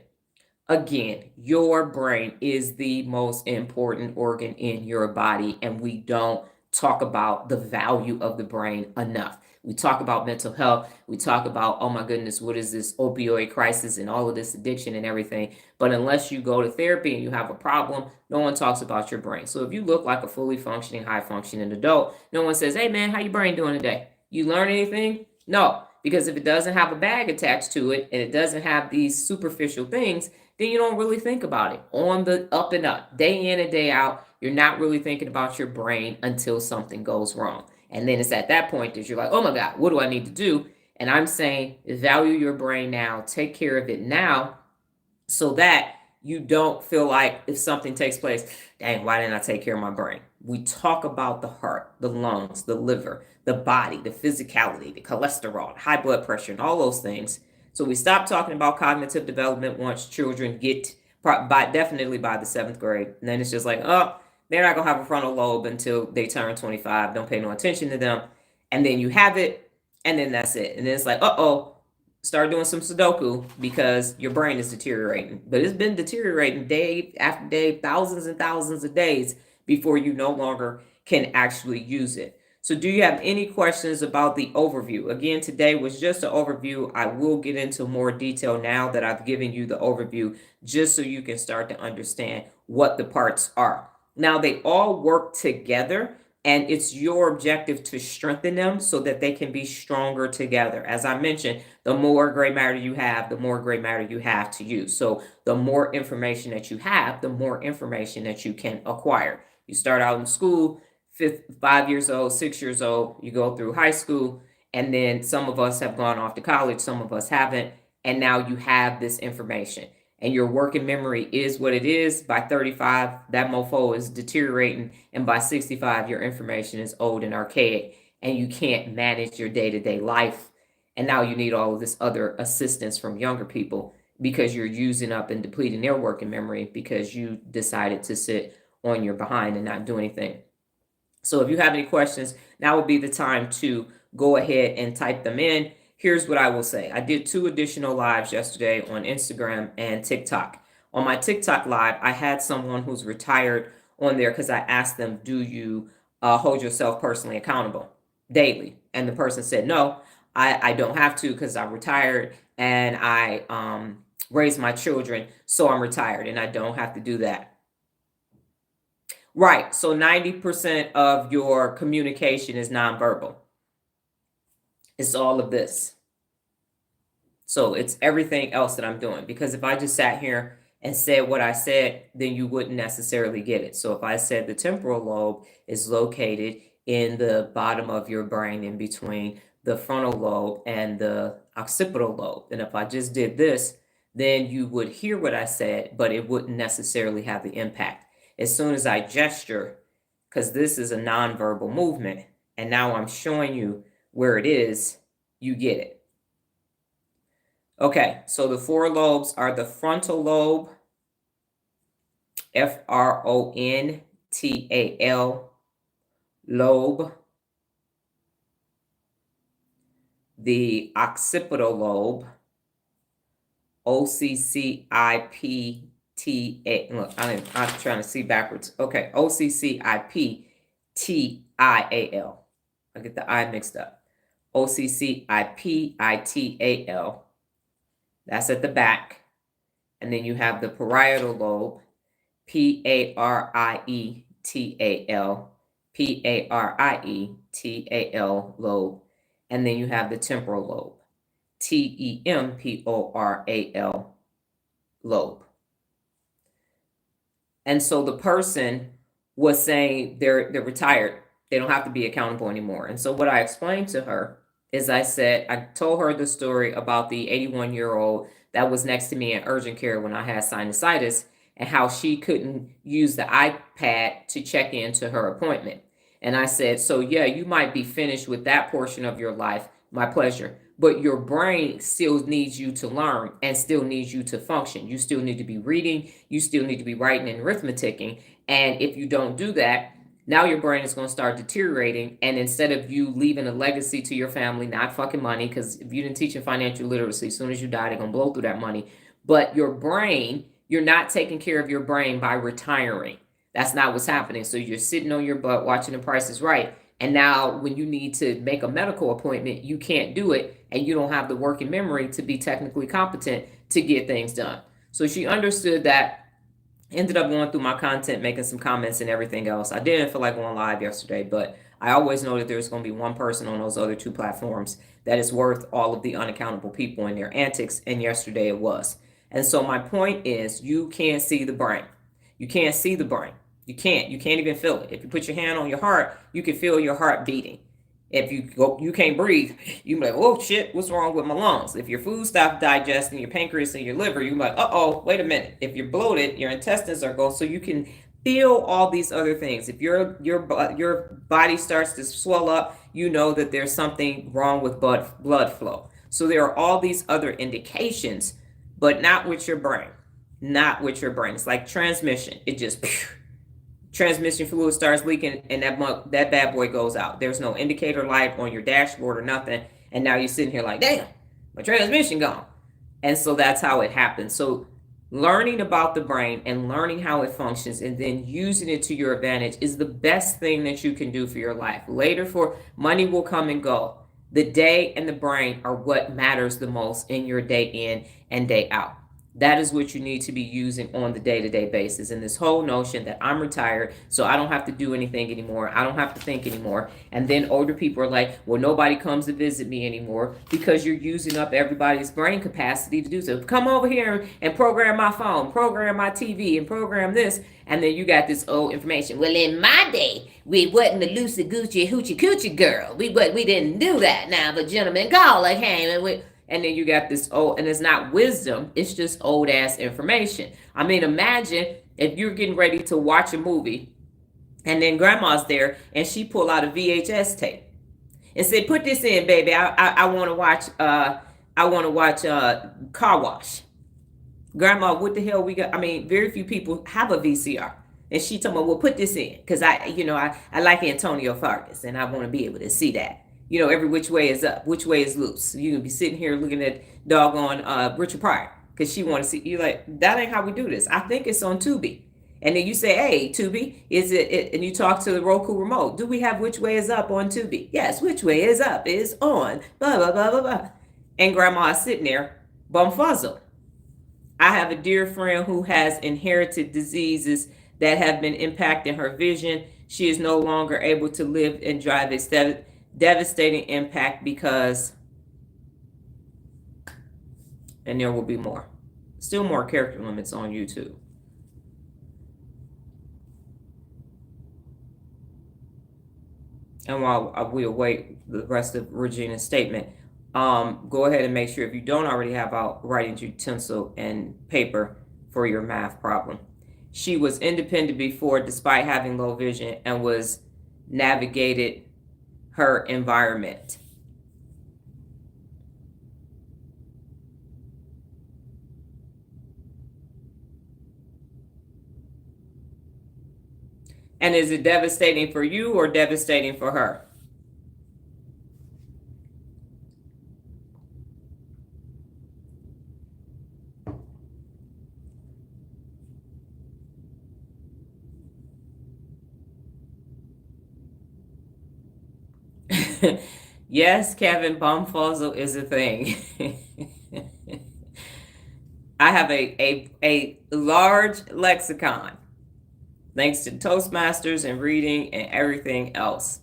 Again, your brain is the most important organ in your body, and we don't talk about the value of the brain enough. We talk about mental health. We talk about, oh my goodness, what is this opioid crisis and all of this addiction and everything. But unless you go to therapy and you have a problem, no one talks about your brain. So if you look like a fully functioning, high functioning adult, no one says, hey man, how your brain doing today? You learn anything? No, because if it doesn't have a bag attached to it and it doesn't have these superficial things, then you don't really think about it on the up and up, day in and day out. You're not really thinking about your brain until something goes wrong. And then it's at that point that you're like, oh my God, what do I need to do? And I'm saying value your brain now, take care of it now, so that you don't feel like if something takes place, dang, why didn't I take care of my brain? We talk about the heart, the lungs, the liver, the body, the physicality, the cholesterol, high blood pressure, and all those things. So we stop talking about cognitive development once children get definitely by the 7th grade. And then it's just like, oh, they're not going to have a frontal lobe until they turn 25. Don't pay no attention to them. And then you have it, and then that's it. And then it's like, uh-oh, start doing some Sudoku because your brain is deteriorating. But it's been deteriorating day after day, thousands and thousands of days before you no longer can actually use it. So do you have any questions about the overview? Again, today was just an overview. I will get into more detail now that I've given you the overview, just so you can start to understand what the parts are. Now, they all work together, and it's your objective to strengthen them so that they can be stronger together. As I mentioned, the more gray matter you have, the more gray matter you have to use. So the more information that you have, the more information that you can acquire. You start out in school, 5 years old, 6 years old, you go through high school, and then some of us have gone off to college, some of us haven't, and now you have this information. And your working memory is what it is. By 35, that mofo is deteriorating, and by 65, your information is old and archaic, and you can't manage your day-to-day life. And now you need all of this other assistance from younger people because you're using up and depleting their working memory because you decided to sit on your behind and not do anything. So if you have any questions, now would be the time to go ahead and type them in. Here's what I will say. I did 2 additional lives yesterday on Instagram and TikTok. On my TikTok live, I had someone who's retired on there because I asked them, do you hold yourself personally accountable daily? And the person said, no, I don't have to because I'm retired and I raise my children, so I'm retired and I don't have to do that. Right. So 90% of your communication is nonverbal. It's all of this. So it's everything else that I'm doing. Because if I just sat here and said what I said, then you wouldn't necessarily get it. So if I said the temporal lobe is located in the bottom of your brain in between the frontal lobe and the occipital lobe, and if I just did this, then you would hear what I said, but it wouldn't necessarily have the impact. As soon as I gesture, because this is a nonverbal movement, and now I'm showing you where it is, you get it. Okay, so the 4 lobes are the frontal lobe, Frontal lobe, the occipital lobe, OCCIPTA. Look, I'm trying to see backwards. Okay, OCCIPTIAL. I get the I mixed up. OCCIPITAL. That's at the back. And then you have the parietal lobe, PARIETAL, PARIETAL lobe. And then you have the temporal lobe, TEMPORAL lobe. And so the person was saying they're retired. They don't have to be accountable anymore. And so what I explained to her is I told her the story about the 81-year-old that was next to me in urgent care when I had sinusitis and how she couldn't use the iPad to check into her appointment. And I said, so yeah, you might be finished with that portion of your life. My pleasure. But your brain still needs you to learn and still needs you to function. You still need to be reading. You still need to be writing and arithmeticing. And if you don't do that, now your brain is going to start deteriorating. And instead of you leaving a legacy to your family, not fucking money, because if you didn't teach in financial literacy, as soon as you die, they're going to blow through that money. But your brain, you're not taking care of your brain by retiring. That's not what's happening. So you're sitting on your butt watching The Price is Right. And now when you need to make a medical appointment, you can't do it. And you don't have the working memory to be technically competent to get things done. So she understood that. Ended up going through my content, making some comments and everything else. I didn't feel like going live yesterday, but I always know that there's going to be one person on those other 2 platforms that is worth all of the unaccountable people and their antics, and yesterday it was. And so my point is, you can't see the brain. You can't see the brain. You can't even feel it. If you put your hand on your heart, you can feel your heart beating. If you can't breathe, you be like, oh shit, what's wrong with my lungs? If your food stops digesting, your pancreas and your liver, you be like, uh-oh, wait a minute. If you're bloated, your intestines are going, so you can feel all these other things. If your body starts to swell up, you know that there's something wrong with blood flow. So there are all these other indications, but not with your brain. Not with your brain. It's like transmission. It just transmission fluid starts leaking, and that bad boy goes out. There's no indicator light on your dashboard or nothing, and now you're sitting here like, damn, my transmission gone. And so that's how it happens. So learning about the brain and learning how it functions and then using it to your advantage is the best thing that you can do for your life. Later, for money will come and go. The day and the brain are what matters the most in your day in and day out. That is what you need to be using on the day-to-day basis. And this whole notion that I'm retired, so I don't have to do anything anymore. I don't have to think anymore. And then older people are like, well, nobody comes to visit me anymore because you're using up everybody's brain capacity to do so. Come over here and program my phone, program my TV, and program this. And then you got this old information. Well, in my day, we wasn't the loosey Gucci hoochie coochie girl. We didn't do that. Now the gentleman caller came and then you got this old, and it's not wisdom, it's just old ass information. I mean, imagine if you're getting ready to watch a movie and then grandma's there and she pull out a VHS tape and say, put this in, baby. I want to watch Car Wash. Grandma, what the hell we got? I mean, very few people have a VCR. And she told me, well, put this in because I like Antonio Fargas and I want to be able to see that. Every which way is up, which way is loose. You can be sitting here looking at doggone Richard Pryor because she want to see. You like, that ain't how we do this. I think it's on Tubi. And then you say, hey, Tubi, is it? And you talk to the Roku remote. Do we have which way is up on Tubi? Yes, which way is up is on. Blah, blah, blah, blah, blah. And grandma is sitting there, bumfuzzled. I have a dear friend who has inherited diseases that have been impacting her vision. She is no longer able to live and drive a devastating impact because, and there will be more, still more character limits on YouTube. And while we await the rest of Regina's statement, go ahead and make sure, if you don't already have a writing utensil and paper for your math problem. She was independent before despite having low vision and was navigated her environment. And is it devastating for you or devastating for her? Yes, Kevin, bumfuzzle is a thing. I have a large lexicon, thanks to Toastmasters and reading and everything else.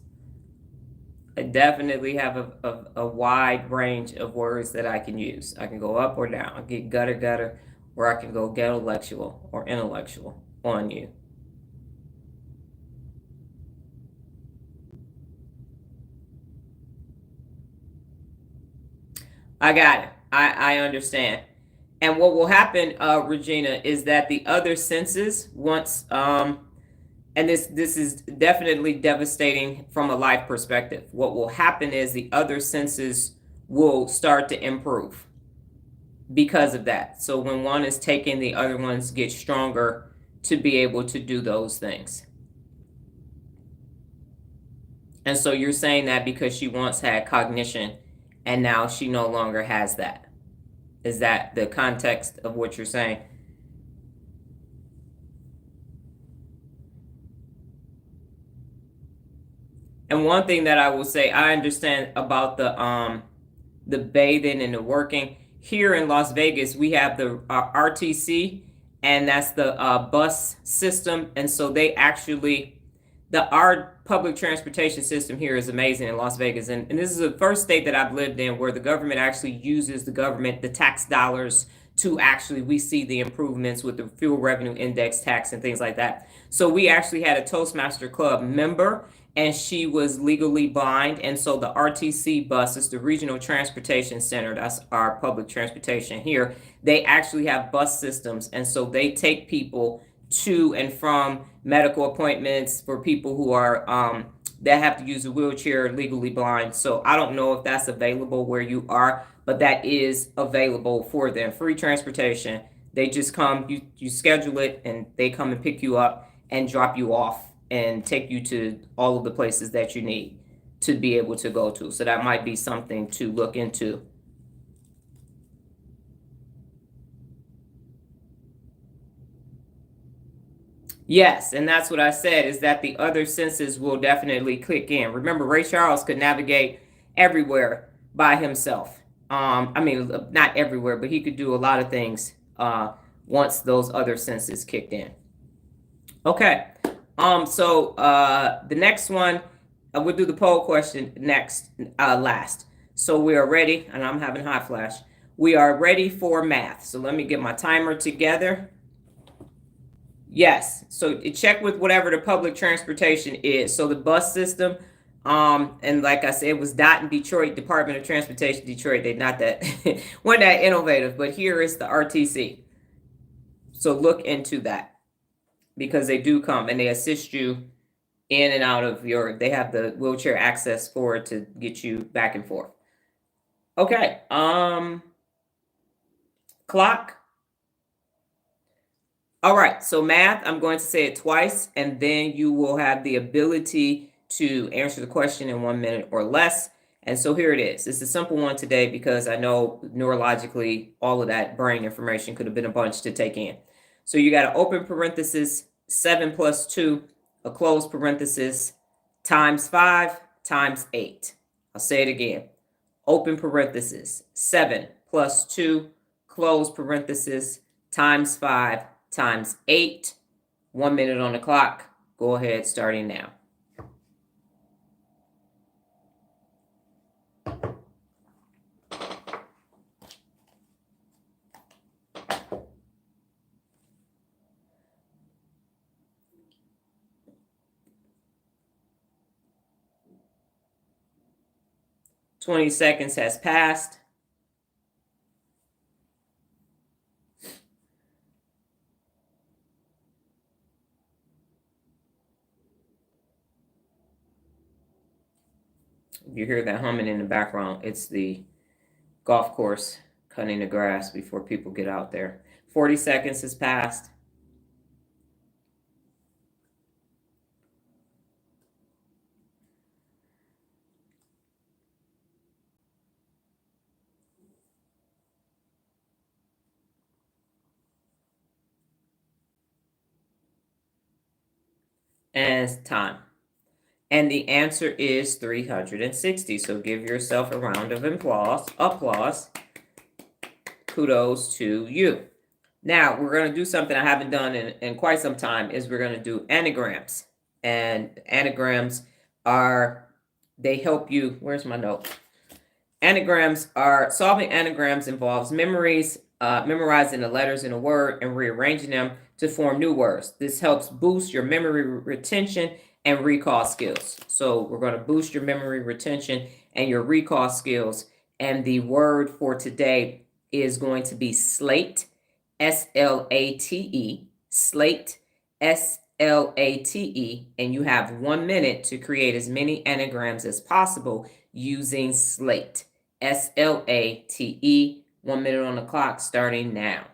I definitely have a wide range of words that I can use. I can go up or down. I can get gutter, or I can go intellectual or intellectual on you. I got it. I understand. And what will happen, Regina, is that the other senses, once, and this is definitely devastating from a life perspective. What will happen is the other senses will start to improve because of that. So when one is taken, the other ones get stronger to be able to do those things. And so you're saying that because she once had cognition and now she no longer has that. Is that the context of what you're saying? And one thing that I will say, I understand about the bathing and the working. Here in Las Vegas, we have the RTC, and that's the bus system. And so they actually, our public transportation system here is amazing in Las Vegas. And this is the first state that I've lived in where the government actually uses the tax dollars to actually, we see the improvements with the fuel revenue index tax and things like that. So we actually had a Toastmaster Club member, and she was legally blind. And so the RTC bus is the Regional Transportation Center. That's our public transportation here. They actually have bus systems. And so they take people to and from medical appointments for people who are that have to use a wheelchair, legally blind. So I don't know if that's available where you are, but that is available for them. Free transportation. They just come, you schedule it, and they come and pick you up, and drop you off and take you to all of the places that you need to be able to go to. So that might be something to look into. Yes, and that's what I said, is that the other senses will definitely click in. Remember, Ray Charles could navigate everywhere by himself. I mean, not everywhere, but he could do a lot of things once those other senses kicked in. Okay. The next one, we'll do the poll question next, last. So we are ready, and I'm having hot flash. We are ready for math. So let me get my timer together. Yes. So check with whatever the public transportation is. So the bus system, and like I said, it was DOT in Detroit, Department of Transportation, Detroit. They're not that weren't that innovative, but here is the RTC. So look into that, because they do come and they assist you in and out of they have the wheelchair access for it to get you back and forth. Okay. Clock. All right, so math, I'm going to say it twice, and then you will have the ability to answer the question in 1 minute or less. And so here it is. It's a simple one today because I know neurologically all of that brain information could have been a bunch to take in. So you got an open parenthesis, 7 plus 2, a closed parenthesis, times 5 times 8. I'll say it again. Open parenthesis, 7 plus 2, closed parenthesis, times 5 times 8. 1 minute on the clock. Go ahead, starting now. $20 seconds has passed. If you hear that humming in the background, it's the golf course cutting the grass before people get out there. 40 seconds has passed. And it's time. And the answer is 360. So give yourself a round of applause. Kudos to you. Now we're going to do something I haven't done in quite some time, is we're going to do anagrams. And anagrams they help you. Where's my note? Solving anagrams involves memorizing the letters in a word and rearranging them to form new words. This helps boost your memory retention and recall skills. So we're going to boost your memory retention and your recall skills. And the word for today is going to be slate, S-L-A-T-E, slate, S-L-A-T-E, and you have 1 minute to create as many anagrams as possible using slate, S-L-A-T-E. 1 minute on the clock, starting now.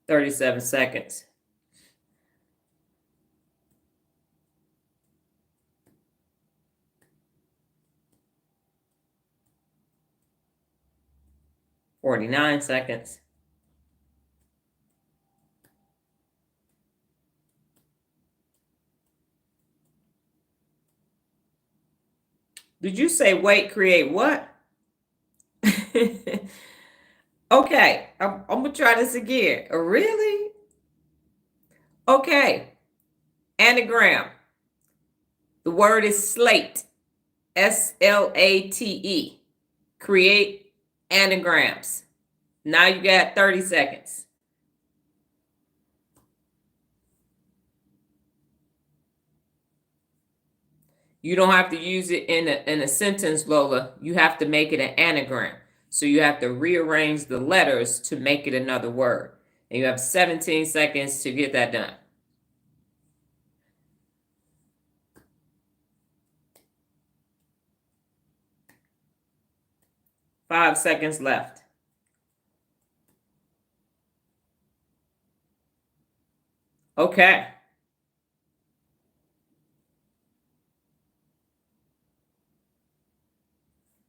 $37 seconds. $49 seconds. Did you say wait, create what? Okay, I'm gonna try this again. Really? Okay. Anagram. The word is slate. S-L-A-T-E. Create Anagrams. Now you got 30 seconds. You don't have to use it in a sentence, Lola. You have to make it an anagram. So you have to rearrange the letters to make it another word. And you have 17 seconds to get that done. 5 seconds left. Okay.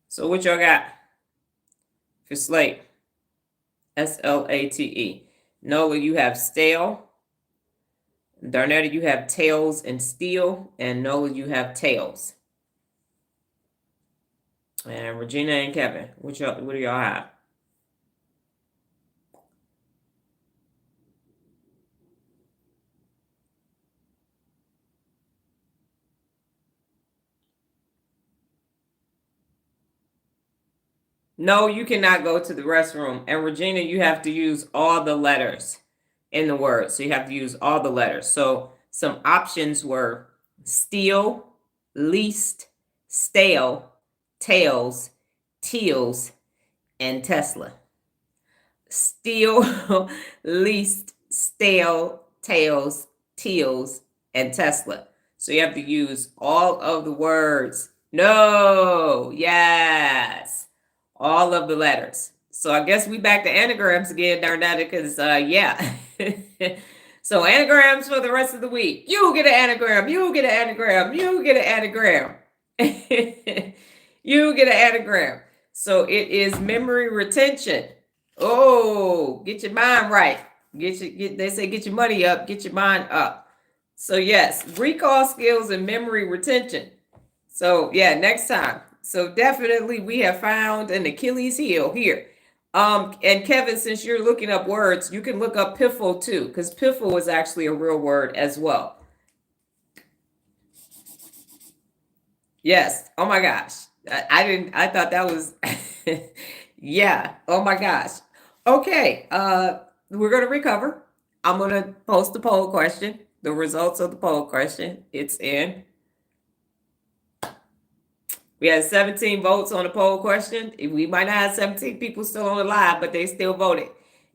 So what y'all got for slate? SLATE. Nola, you have stale. Darnetta, you have tails and steel. And Nola, you have tails. And Regina and Kevin, what do y'all have? No, you cannot go to the restroom. And Regina, you have to use all the letters in the word. So you have to use all the letters. So some options were steel, least, stale, tails, teals, and Tesla. Steel, least, stale, tails, teals, and Tesla. So you have to use all of the words. No, yes, all of the letters. So I guess we back to anagrams again, Darnetta, because yeah. So anagrams for the rest of the week. You get an anagram. You get an anagram. You get an anagram. You get an anagram. So it is memory retention. Oh, get your mind right. They say get your money up, get your mind up. So yes, recall skills and memory retention. So yeah, next time. So definitely we have found an Achilles heel here. And Kevin, since you're looking up words, you can look up piffle too, because piffle is actually a real word as well. Yes. Oh my gosh. I thought that was yeah. Oh my gosh. Okay. We're gonna recover. I'm gonna post the poll question, the results of the poll question. It's in. We had 17 votes on the poll question. We might not have 17 people still on the live, but they still voted.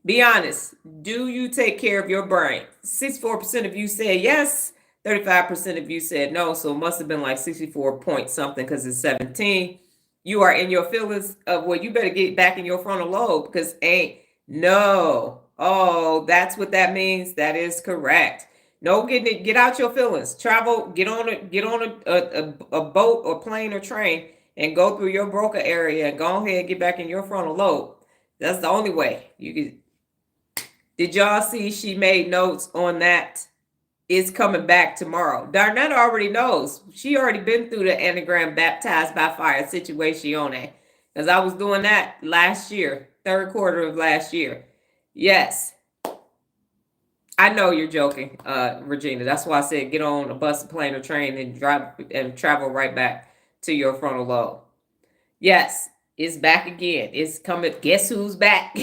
Be honest. Do you take care of your brain? 64% of you said yes. 35% of you said no. So it must have been like 64 point something because it's 17. You are in your feelings of, well, you better get back in your frontal lobe because ain't no. Oh, that's what that means. That is correct. No, get out your feelings. Travel, get on a boat or plane or train and go through your broca area and go ahead and get back in your frontal lobe. That's the only way you can. Did y'all see she made notes on that? It's coming back tomorrow. Darnetta already knows. She already been through the anagram baptized by fire situation, because I was doing that last year, third quarter of last year. Yes. I know you're joking, Regina. That's why I said get on a bus, a plane, or train and drive and travel right back to your frontal lobe. Yes, it's back again. It's coming. Guess who's back?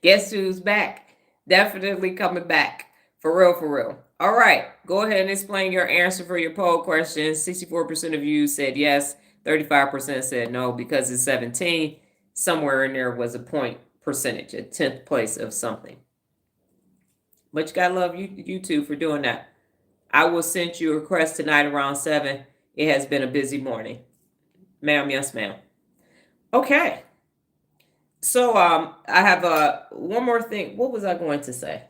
Guess who's back? Definitely coming back. For real, for real. All right. Go ahead and explain your answer for your poll question. 64% of you said yes. 35% said no because it's 17. Somewhere in there was a point percentage, a 10th place of something. But you gotta love you two for doing that. I will send you a request tonight around 7. It has been a busy morning. Ma'am, yes, ma'am. Okay. So I have one more thing. What was I going to say?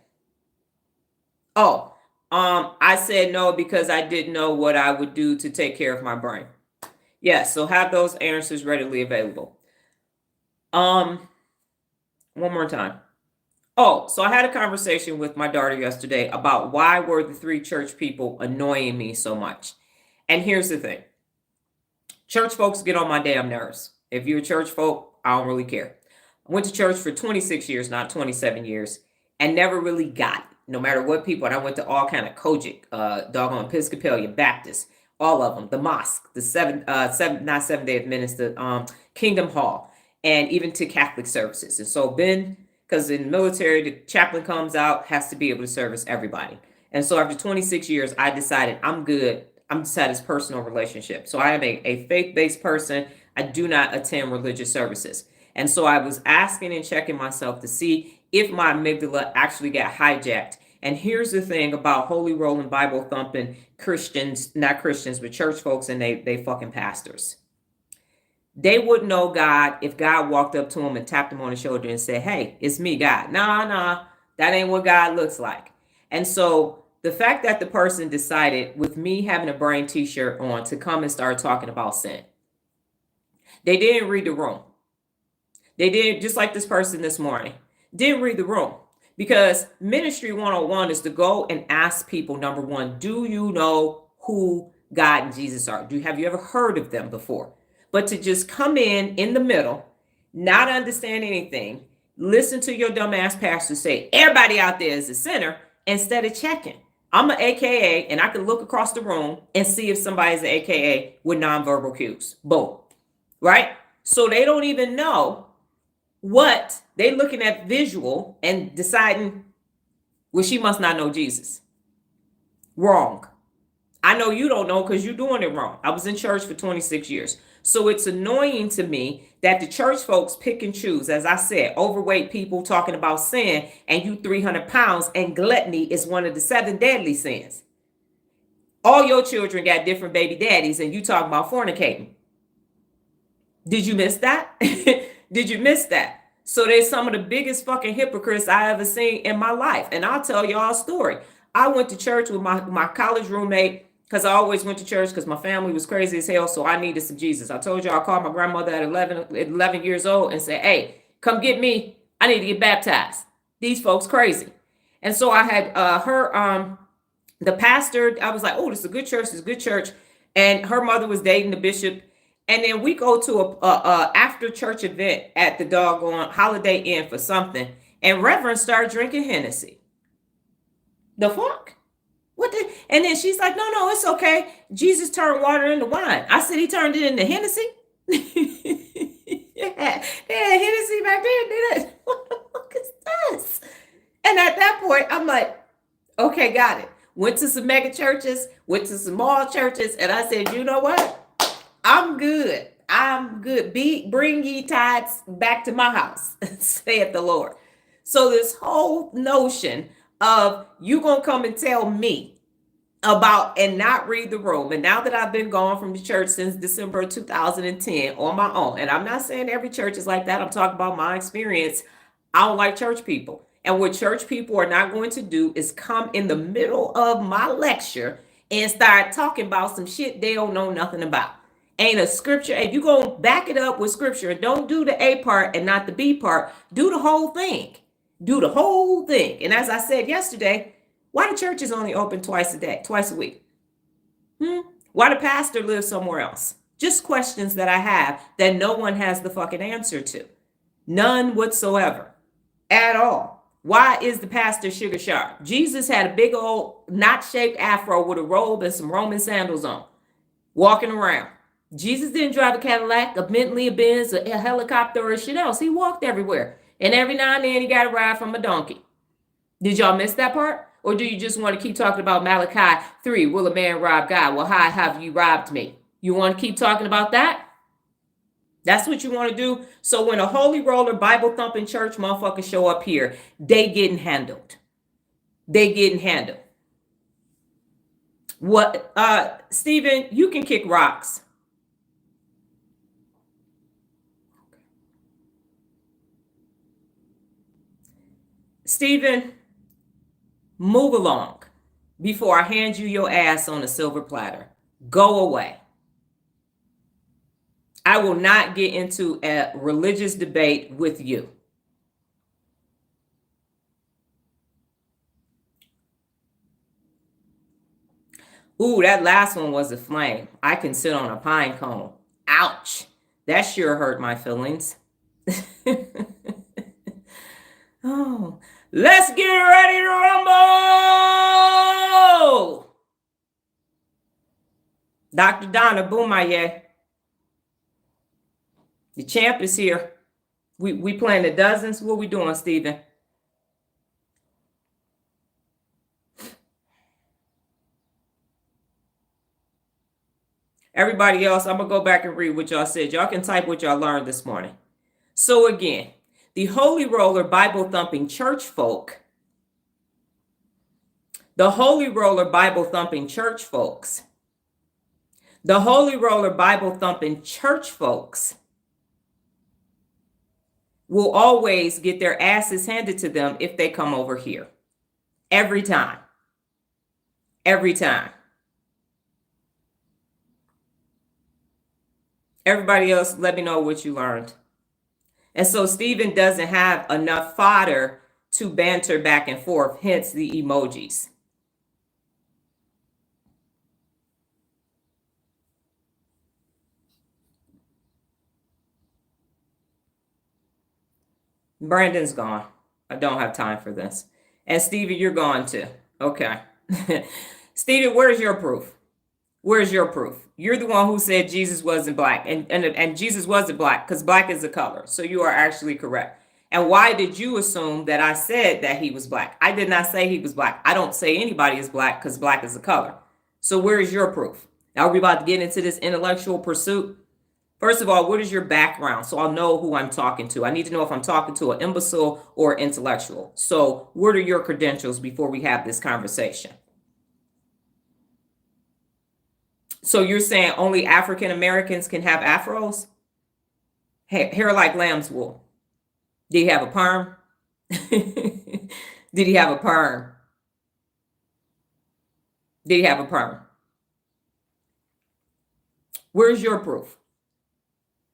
Oh, I said no because I didn't know what I would do to take care of my brain. Yes, so have those answers readily available. One more time. Oh, so I had a conversation with my daughter yesterday about why were the 3 church people annoying me so much. And here's the thing. Church folks get on my damn nerves. If you're a church folk, I don't really care. I went to church for 26 years, not 27 years, and never really got it. No matter what people, and I went to all kind of Kojic, doggone Episcopalian, Baptist, all of them, the mosque, the not Seventh Day Adventist, Kingdom Hall. and even to Catholic services. And so because in the military, the chaplain comes out, has to be able to service everybody. And so after 26 years, I decided I'm good. I'm decided it's personal relationship. So I am a faith-based person. I do not attend religious services. And so I was asking and checking myself to see if my amygdala actually got hijacked. And here's the thing about holy rolling, Bible thumping Christians, not Christians, but church folks, and they fucking pastors. They wouldn't know God if God walked up to them and tapped them on the shoulder and said, "Hey, it's me, God." Nah, that ain't what God looks like. And so the fact that the person decided, with me having a brain t-shirt on, to come and start talking about sin, they didn't read the room. They did, just like this person this morning, didn't read the room. Because ministry 101 is to go and ask people, number one, do you know who God and Jesus are? Have you ever heard of them before? But to just come in the middle, not understand anything, listen to your dumbass pastor say, everybody out there is a sinner, instead of checking. I'm an AKA, and I can look across the room and see if somebody's an AKA with nonverbal cues. Boom. Right? So they don't even know what they looking at visual and deciding, well, she must not know Jesus. Wrong. I know you don't know because you're doing it wrong. I was in church for 26 years. So it's annoying to me that the church folks pick and choose, as I said, overweight people talking about sin, and you 300 pounds, and gluttony is one of the 7 deadly sins. All your children got different baby daddies, and you talking about fornicating. Did you miss that? Did you miss that? So they're some of the biggest fucking hypocrites I ever seen in my life. And I'll tell y'all a story. I went to church with my college roommate, because I always went to church because my family was crazy as hell, so I needed some Jesus. I told you I called my grandmother at 11 years old and said, "Hey, come get me. I need to get baptized. These folks crazy." And so I had the pastor. I was like, "Oh, this is a good church. This is a good church." And her mother was dating the bishop. And then we go to a after church event at the doggone Holiday Inn for something, and Reverend started drinking Hennessy. The fuck? What the? And then she's like, no, it's okay. Jesus turned water into wine. I said, he turned it into Hennessy? Yeah, Hennessy back then, did it? What the fuck is this? And at that point, I'm like, okay, got it. Went to some mega churches, went to some small churches, and I said, you know what? I'm good. I'm good. Bring ye tithes back to my house, saith the Lord. So this whole notion of you gonna come and tell me about and not read the room. And now that I've been gone from the church since December 2010 on my own, and I'm not saying every church is like that. I'm talking about my experience. I don't like church people. And what church people are not going to do is come in the middle of my lecture and start talking about some shit they don't know nothing about. Ain't a scripture. If you go back it up with scripture and don't do the A part and not the B part, do the whole thing. Do the whole thing. And as I said yesterday, why the church is only open twice a week? Why the pastor lives somewhere else? Just questions that I have that no one has the fucking answer to. None whatsoever. At all. Why is the pastor sugar sharp? Jesus had a big old knot-shaped afro with a robe and some Roman sandals on, walking around. Jesus didn't drive a Cadillac, a Bentley, a Benz, a helicopter, or shit else. He walked everywhere. And every now and then he got a ride from a donkey. Did y'all miss that part? Or do you just want to keep talking about Malachi 3? Will a man rob God? Well, how have you robbed me? You want to keep talking about that? That's what you want to do? So when a holy roller, Bible thumping church motherfuckers show up here, they getting handled. They getting handled. What, Stephen, you can kick rocks. Stephen, move along before I hand you your ass on a silver platter. Go away. I will not get into a religious debate with you. Ooh, that last one was a flame. I can sit on a pine cone. Ouch. That sure hurt my feelings. Oh, let's get ready to rumble. Dr. Donna Boomaye. The champ is here. We playing the dozens? What we doing, Stephen? Everybody else, I'm going to go back and read what y'all said. Y'all can type what y'all learned this morning. So again, the Holy Roller Bible thumping church folk, the Holy Roller Bible thumping church folks, the Holy Roller Bible thumping church folks will always get their asses handed to them if they come over here. Every time. Every time. Everybody else, let me know what you learned. And so Stephen doesn't have enough fodder to banter back and forth, hence the emojis. Brandon's gone. I don't have time for this. And Stephen, you're gone too. Okay. Stephen, where's your proof? Where's your proof? You're the one who said Jesus wasn't black, and Jesus wasn't black because black is a color. So you are actually correct. And why did you assume that I said that he was black? I did not say he was black. I don't say anybody is black because black is a color. So where is your proof? Now are we about to get into this intellectual pursuit? First of all, what is your background? So I'll know who I'm talking to. I need to know if I'm talking to an imbecile or intellectual. So what are your credentials before we have this conversation? So you're saying only African Americans can have afros? Hair like lamb's wool. Did he have a perm? Did he have a perm? Did he have a perm? Where's your proof?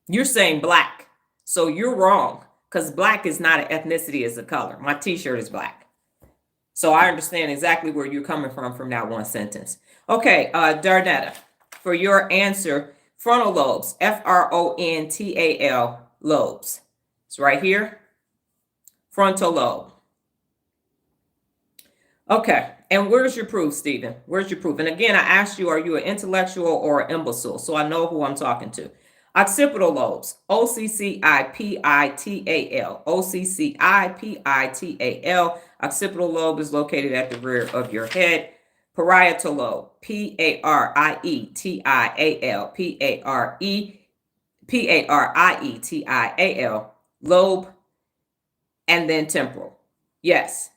You're saying black. So you're wrong because black is not an ethnicity, it's a color. My t-shirt is black. So I understand exactly where you're coming from that one sentence. Okay, Darnetta, for your answer, frontal lobes, Frontal, lobes. It's right here. Frontal lobe. Okay, and where's your proof, Stephen? Where's your proof? And again, I asked you, are you an intellectual or an imbecile? So I know who I'm talking to. Occipital lobes, Occipital, Occipital. Occipital lobe is located at the rear of your head. Parietal lobe, Parietal, lobe, and then temporal. Yes.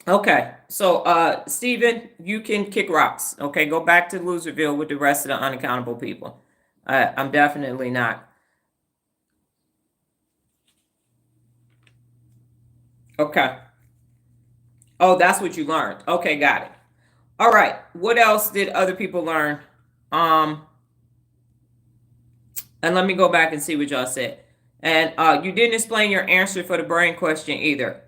Okay, so Stephen, you can kick rocks. Okay, go back to Loserville with the rest of the unaccountable people. I'm definitely not. Okay. Oh, that's what you learned. Okay, got it. All right. What else did other people learn? And let me go back and see what y'all said. And you didn't explain your answer for the brain question either.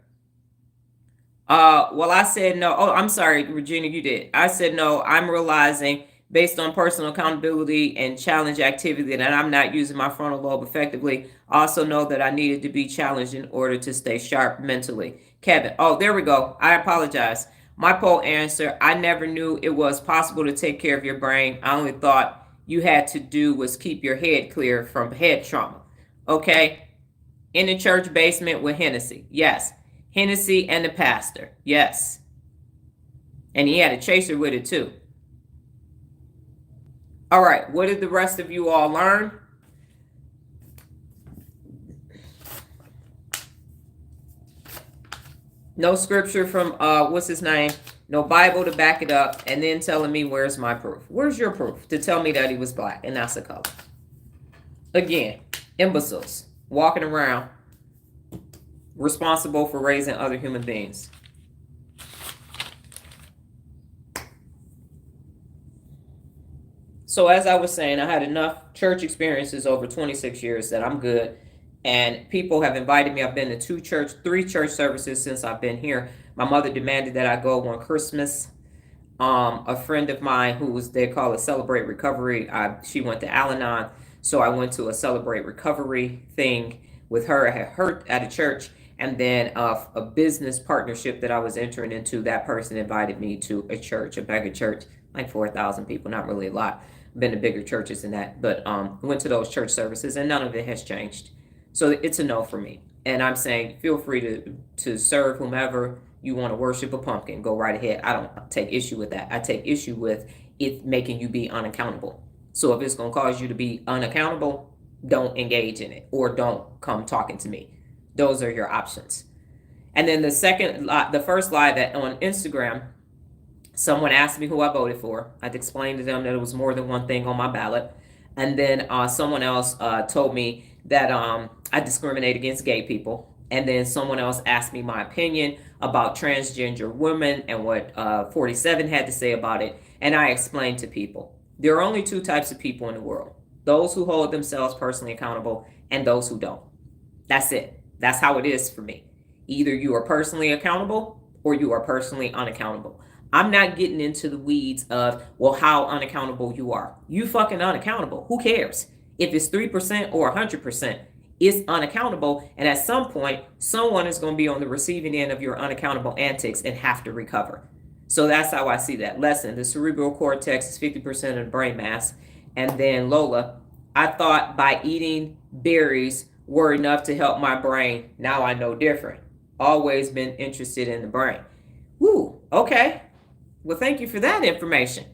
Well, I said no. Oh, I'm sorry, Regina, you did. I said no. I'm realizing based on personal accountability and challenge activity that I'm not using my frontal lobe effectively. I also know that I needed to be challenged in order to stay sharp mentally. Kevin, oh, there we go. I apologize. My poll answer, I never knew it was possible to take care of your brain. I only thought you had to do was keep your head clear from head trauma. Okay? In the church basement with Hennessy. Yes. Hennessy and the pastor. Yes. And he had a chaser with it too. All right. What did the rest of you all learn? No scripture from, what's his name? No Bible to back it up. And then telling me where's my proof. Where's your proof to tell me that he was black and that's a color? Again, imbeciles walking around responsible for raising other human beings. So as I was saying, I had enough church experiences over 26 years that I'm good. And people have invited me. I've been to 3 church services since I've been here. My mother demanded that I go on Christmas. A friend of mine who was, they call it Celebrate Recovery. She went to Al-Anon. So I went to a Celebrate Recovery thing with her. I had her at a church. And then a business partnership that I was entering into, that person invited me to a church, a mega church, like 4,000 people, not really a lot. been to bigger churches than that, but went to those church services and none of it has changed. So it's a no for me. And I'm saying feel free to serve whomever you want to worship a pumpkin. Go right ahead. I don't take issue with that. I take issue with it making you be unaccountable. So if it's going to cause you to be unaccountable, don't engage in it or don't come talking to me. Those are your options. And then the first lie that on Instagram, someone asked me who I voted for. I'd explained to them that it was more than one thing on my ballot. And then someone else told me that I discriminate against gay people. And then someone else asked me my opinion about transgender women and what 47 had to say about it. And I explained to people, there are only two types of people in the world: those who hold themselves personally accountable and those who don't. That's it. That's how it is for me. Either you are personally accountable or you are personally unaccountable. I'm not getting into the weeds of, well, how unaccountable you are. You fucking unaccountable. Who cares? If it's 3% or 100%, it's unaccountable. And at some point, someone is going to be on the receiving end of your unaccountable antics and have to recover. So that's how I see that lesson. The cerebral cortex is 50% of the brain mass. And then Lola, I thought by eating berries were enough to help my brain. Now I know different. Always been interested in the brain. Woo, okay. Well, thank you for that information.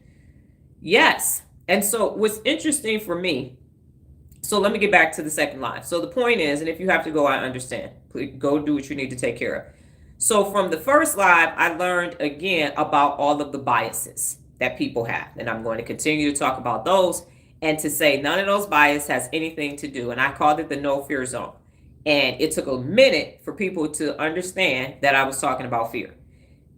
Yes. And so what's interesting for me, so let me get back to the second line. So the point is, and if you have to go, I understand. Please go do what you need to take care of. So from the first live, I learned again about all of the biases that people have. And I'm going to continue to talk about those and to say none of those biases has anything to do. And I called it the no fear zone. And it took a minute for people to understand that I was talking about fear.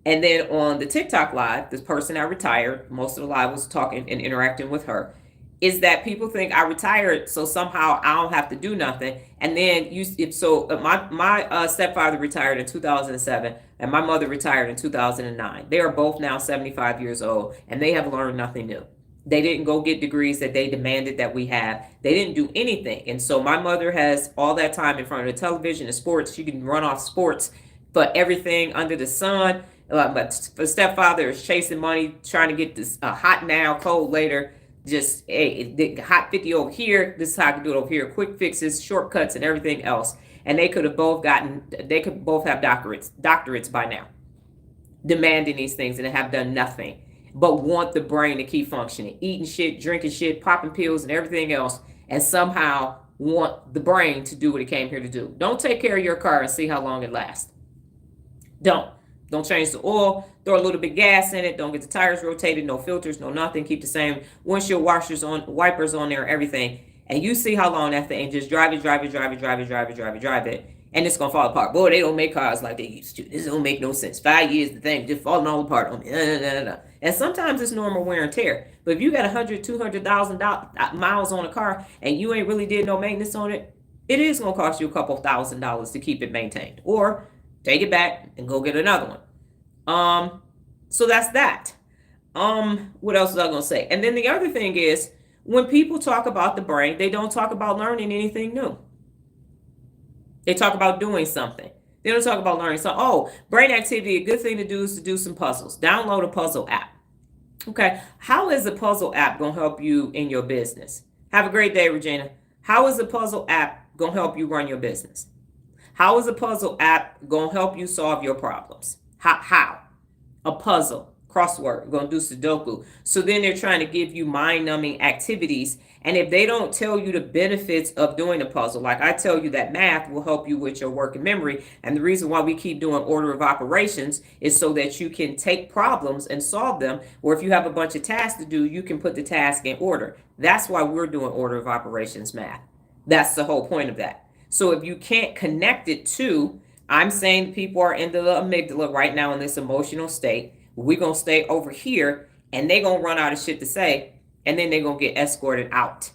And then on the TikTok live, this person I retired, most of the live was talking and interacting with her, is that people think I retired, so somehow I don't have to do nothing. And then my stepfather retired in 2007 and my mother retired in 2009. They are both now 75 years old and they have learned nothing new. They didn't go get degrees that they demanded that we have. They didn't do anything. And so my mother has all that time in front of the television and sports. She can run off sports for everything under the sun. But the stepfather is chasing money, trying to get this hot now, cold later. Just hot 50 over here. This is how I can do it over here. Quick fixes, shortcuts, and everything else. And they could both have doctorates by now, demanding these things and have done nothing but want the brain to keep functioning, eating shit, drinking shit, popping pills, and everything else, and somehow want the brain to do what it came here to do. Don't take care of your car and see how long it lasts. Don't change the oil, throw a little bit of gas in it, don't get the tires rotated, no filters, no nothing, keep the same windshield washers on, wipers on there, everything, and you see how long that thing, just drive it, and it's gonna fall apart. Boy, they don't make cars like they used to. This don't make no sense. 5 years, the thing just falling all apart on me. And sometimes it's normal wear and tear. But if you got 100, 200,000 miles on a car and you ain't really did no maintenance on it, it is gonna cost you a couple $1,000s to keep it maintained. Or take it back and go get another one. So that's that. What else was I gonna say? And then the other thing is, when people talk about the brain, they don't talk about learning anything new. They talk about doing something. They don't talk about learning. So, brain activity, a good thing to do is to do some puzzles. Download a puzzle app. Okay, how is a puzzle app gonna help you in your business? Have a great day, Regina. How is a puzzle app gonna help you run your business? How is a puzzle app gonna help you solve your problems? How? A puzzle, crossword, gonna do Sudoku. So then they're trying to give you mind-numbing activities. And if they don't tell you the benefits of doing a puzzle, like I tell you that math will help you with your working memory. And the reason why we keep doing order of operations is so that you can take problems and solve them. Or if you have a bunch of tasks to do, you can put the task in order. That's why we're doing order of operations math. That's the whole point of that. So if you can't connect it to, I'm saying people are in the amygdala right now in this emotional state. We're going to stay over here and they're going to run out of shit to say. And then they're going to get escorted out.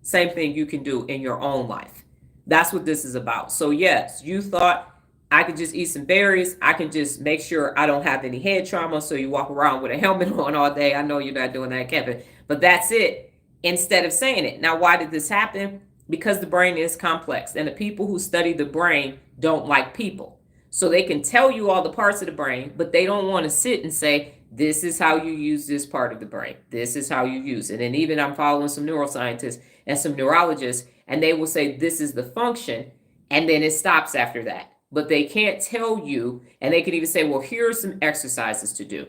Same thing you can do in your own life. That's what this is about. So yes, you thought I could just eat some berries. I can just make sure I don't have any head trauma. So you walk around with a helmet on all day. I know you're not doing that, Kevin. But that's it. Instead of saying it. Now, why did this happen? Because the brain is complex. And the people who study the brain don't like people. So they can tell you all the parts of the brain, but they don't want to sit and say, This is how you use this part of the brain. This is how you use it. And even I'm following some neuroscientists and some neurologists, and they will say this is the function, and then it stops after that. But they can't tell you, and they can even say, well, here are some exercises to do.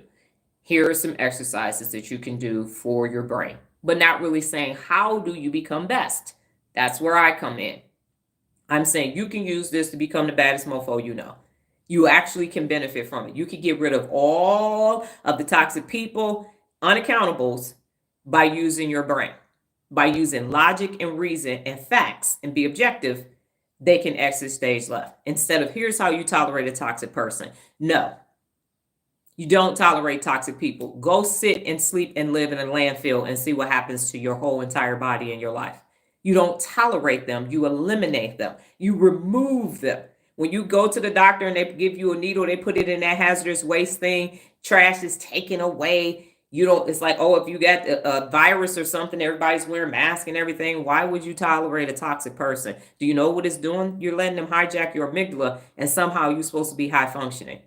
Here are some exercises that you can do for your brain, but not really saying, how do you become best? That's where I come in. I'm saying you can use this to become the baddest mofo you know. You actually can benefit from it. You can get rid of all of the toxic people, unaccountables, by using your brain. By using logic and reason and facts and be objective, they can exit stage left. Instead of, here's how you tolerate a toxic person. No, you don't tolerate toxic people. Go sit and sleep and live in a landfill and see what happens to your whole entire body and your life. You don't tolerate them. You eliminate them. You remove them. When you go to the doctor and they give you a needle, they put it in that hazardous waste thing. Trash is taken away. You don't, it's like, oh, if you got a virus or something, everybody's wearing masks and everything. Why would you tolerate a toxic person? Do you know what it's doing? You're letting them hijack your amygdala, and somehow you're supposed to be high functioning.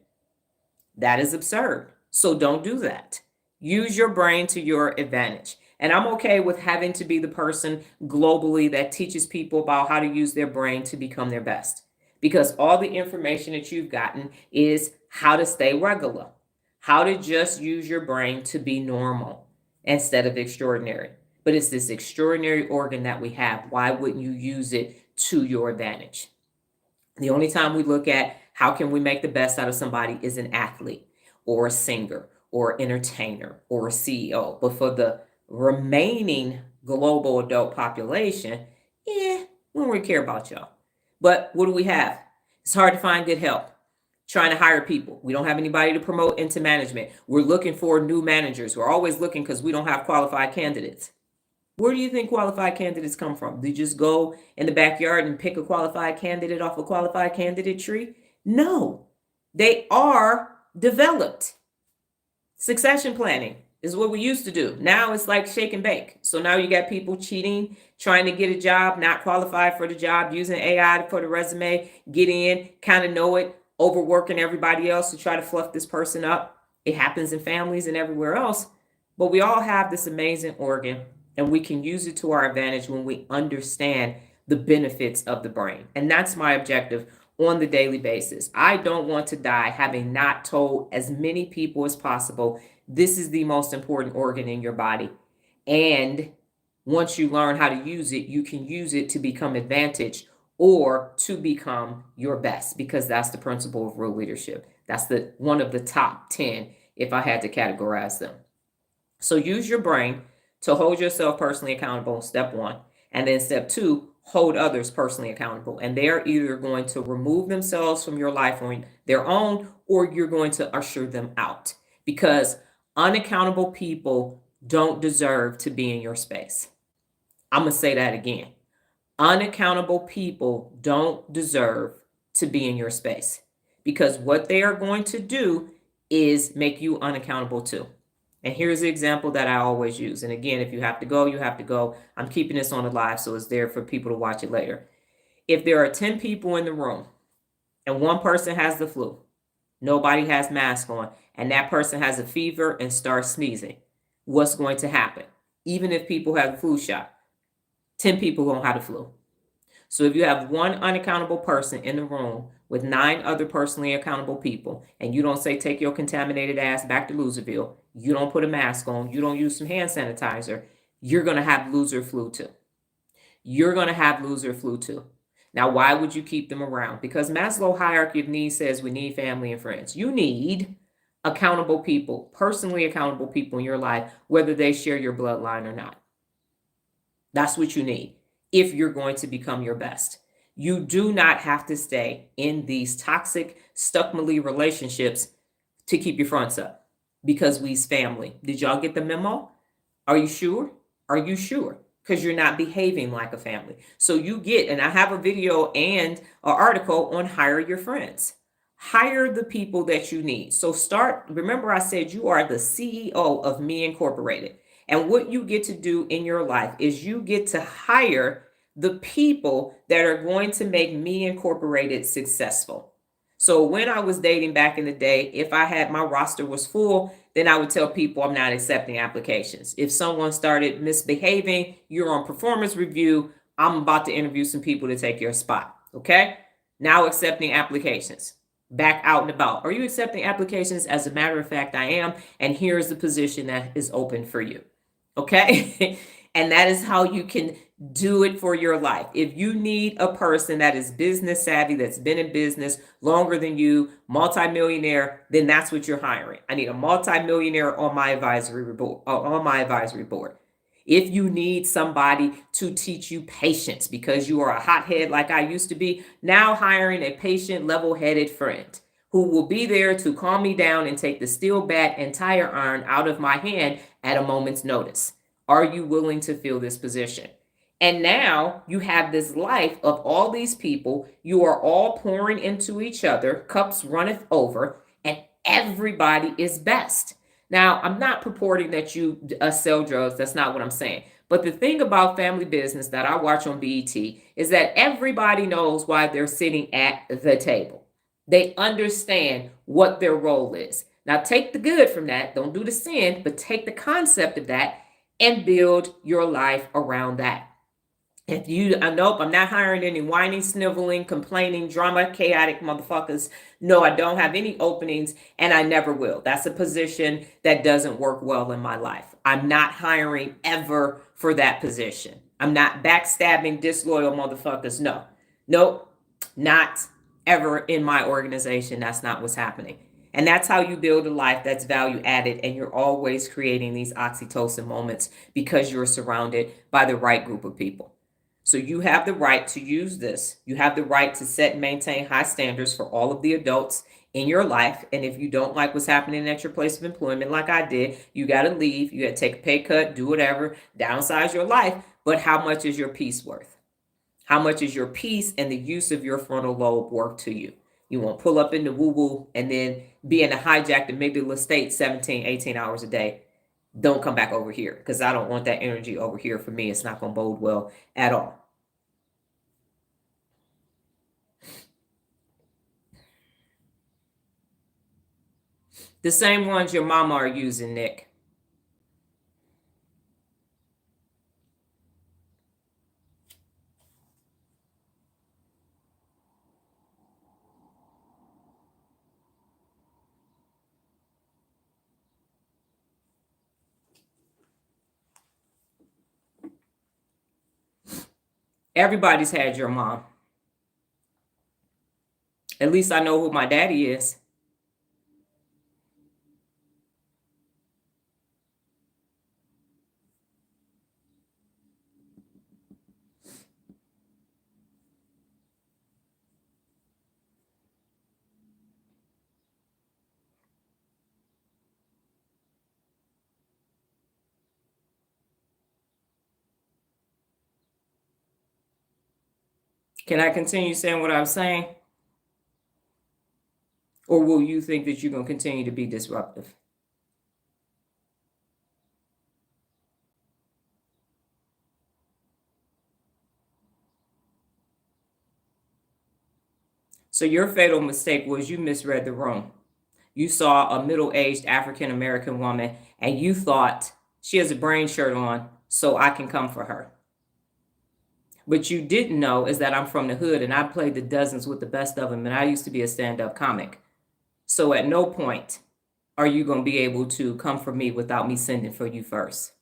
That is absurd. So don't do that. Use your brain to your advantage. And I'm okay with having to be the person globally that teaches people about how to use their brain to become their best. Because all the information that you've gotten is how to stay regular, how to just use your brain to be normal instead of extraordinary. But it's this extraordinary organ that we have. Why wouldn't you use it to your advantage? The only time we look at how can we make the best out of somebody is an athlete or a singer or entertainer or a CEO. But for the remaining global adult population, we don't really care about y'all. But what do we have? It's hard to find good help. Trying to hire people. We don't have anybody to promote into management. We're looking for new managers. We're always looking because we don't have qualified candidates. Where do you think qualified candidates come from? Do you just go in the backyard and pick a qualified candidate off a qualified candidate tree? No, they are developed. Succession planning is what we used to do. Now it's like shake and bake. So now you got people cheating, trying to get a job, not qualified for the job, using AI for the resume, get in, kind of know it, overworking everybody else to try to fluff this person up. It happens in families and everywhere else. But we all have this amazing organ, and we can use it to our advantage when we understand the benefits of the brain. And that's my objective on the daily basis. I don't want to die having not told as many people as possible, this is the most important organ in your body. And once you learn how to use it, you can use it to become advantage or to become your best, because that's the principle of real leadership. That's the one of the top 10 if I had to categorize them. So use your brain to hold yourself personally accountable, step one. And then step two, hold others personally accountable. And they're either going to remove themselves from your life on their own, or you're going to usher them out, because unaccountable people don't deserve to be in your space. I'm going to say that again. Unaccountable people don't deserve to be in your space, because what they are going to do is make you unaccountable too. And here's the example that I always use. And again, if you have to go, you have to go. I'm keeping this on the live, so it's there for people to watch it later. If there are 10 people in the room and one person has the flu, nobody has mask on, and that person has a fever and starts sneezing, what's going to happen? Even if people have the flu shot, 10 people won't have the flu. So if you have one unaccountable person in the room with 9 other personally accountable people, and you don't say, take your contaminated ass back to Loserville, you don't put a mask on, you don't use some hand sanitizer, you're going to have loser flu too. You're going to have loser flu too. Now, why would you keep them around? Because Maslow's hierarchy of needs says we need family and friends. You need accountable people, personally accountable people in your life, whether they share your bloodline or not. That's what you need if you're going to become your best. You do not have to stay in these toxic, stuck-me relationships to keep your fronts up, because we's family. Did y'all get the memo? Are you sure? Are you sure? Because you're not behaving like a family. So you get, and I have a video and an article on hire your friends. Hire the people that you need. So start, remember I said you are the CEO of Me Incorporated. And what you get to do in your life is you get to hire the people that are going to make Me Incorporated successful. So when I was dating back in the day, if I had my roster was full, then I would tell people I'm not accepting applications. If someone started misbehaving, you're on performance review, I'm about to interview some people to take your spot. Okay? Now accepting applications. Back out and about. Are you accepting applications? As a matter of fact, I am. And here's the position that is open for you. Okay? And that is how you can do it for your life. If you need a person that is business savvy, that's been in business longer than you, multimillionaire, then that's what you're hiring. I need a multimillionaire on my advisory board. If you need somebody to teach you patience because you are a hothead like I used to be, now hiring a patient, level-headed friend who will be there to calm me down and take the steel bat and tire iron out of my hand at a moment's notice. Are you willing to fill this position? And now you have this life of all these people. You are all pouring into each other. Cups runneth over, and everybody is best. Now, I'm not purporting that you sell drugs. That's not what I'm saying. But the thing about family business that I watch on BET is that everybody knows why they're sitting at the table. They understand what their role is. Now, take the good from that. Don't do the sin, but take the concept of that and build your life around that. If you, nope, I'm not hiring any whining, sniveling, complaining, drama, chaotic motherfuckers. No, I don't have any openings and I never will. That's a position that doesn't work well in my life. I'm not hiring ever for that position. I'm not backstabbing, disloyal motherfuckers. No, nope, not ever in my organization. That's not what's happening. And that's how you build a life that's value added. And you're always creating these oxytocin moments because you're surrounded by the right group of people. So you have the right to use this. You have the right to set and maintain high standards for all of the adults in your life. And if you don't like what's happening at your place of employment, like I did, you got to leave. You got to take a pay cut, do whatever, downsize your life. But how much is your peace worth? How much is your peace and the use of your frontal lobe worth to you? You won't pull up in the woo-woo and then be in a hijacked amygdala state 17, 18 hours a day. Don't come back over here because I don't want that energy over here for me. It's not going to bode well at all. The same ones your mama are using, Nick. Everybody's had your mom. At least I know who my daddy is. Can I continue saying what I'm saying? Or will you think that you're going to continue to be disruptive? So your fatal mistake was you misread the room. You saw a middle-aged African American woman and you thought she has a brain shirt on, so I can come for her. What you didn't know is that I'm from the hood and I played the dozens with the best of them, and I used to be a stand-up comic. So at no point are you going to be able to come for me without me sending for you first.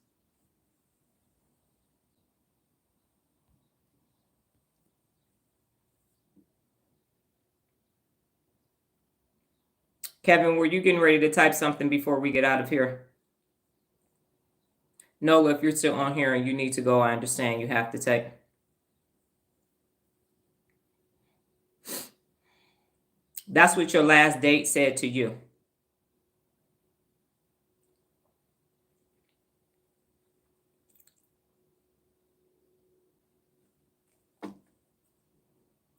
Kevin, were you getting ready to type something before we get out of here? Nola, if you're still on here and you need to go, I understand you have to take. That's what your last date said to you.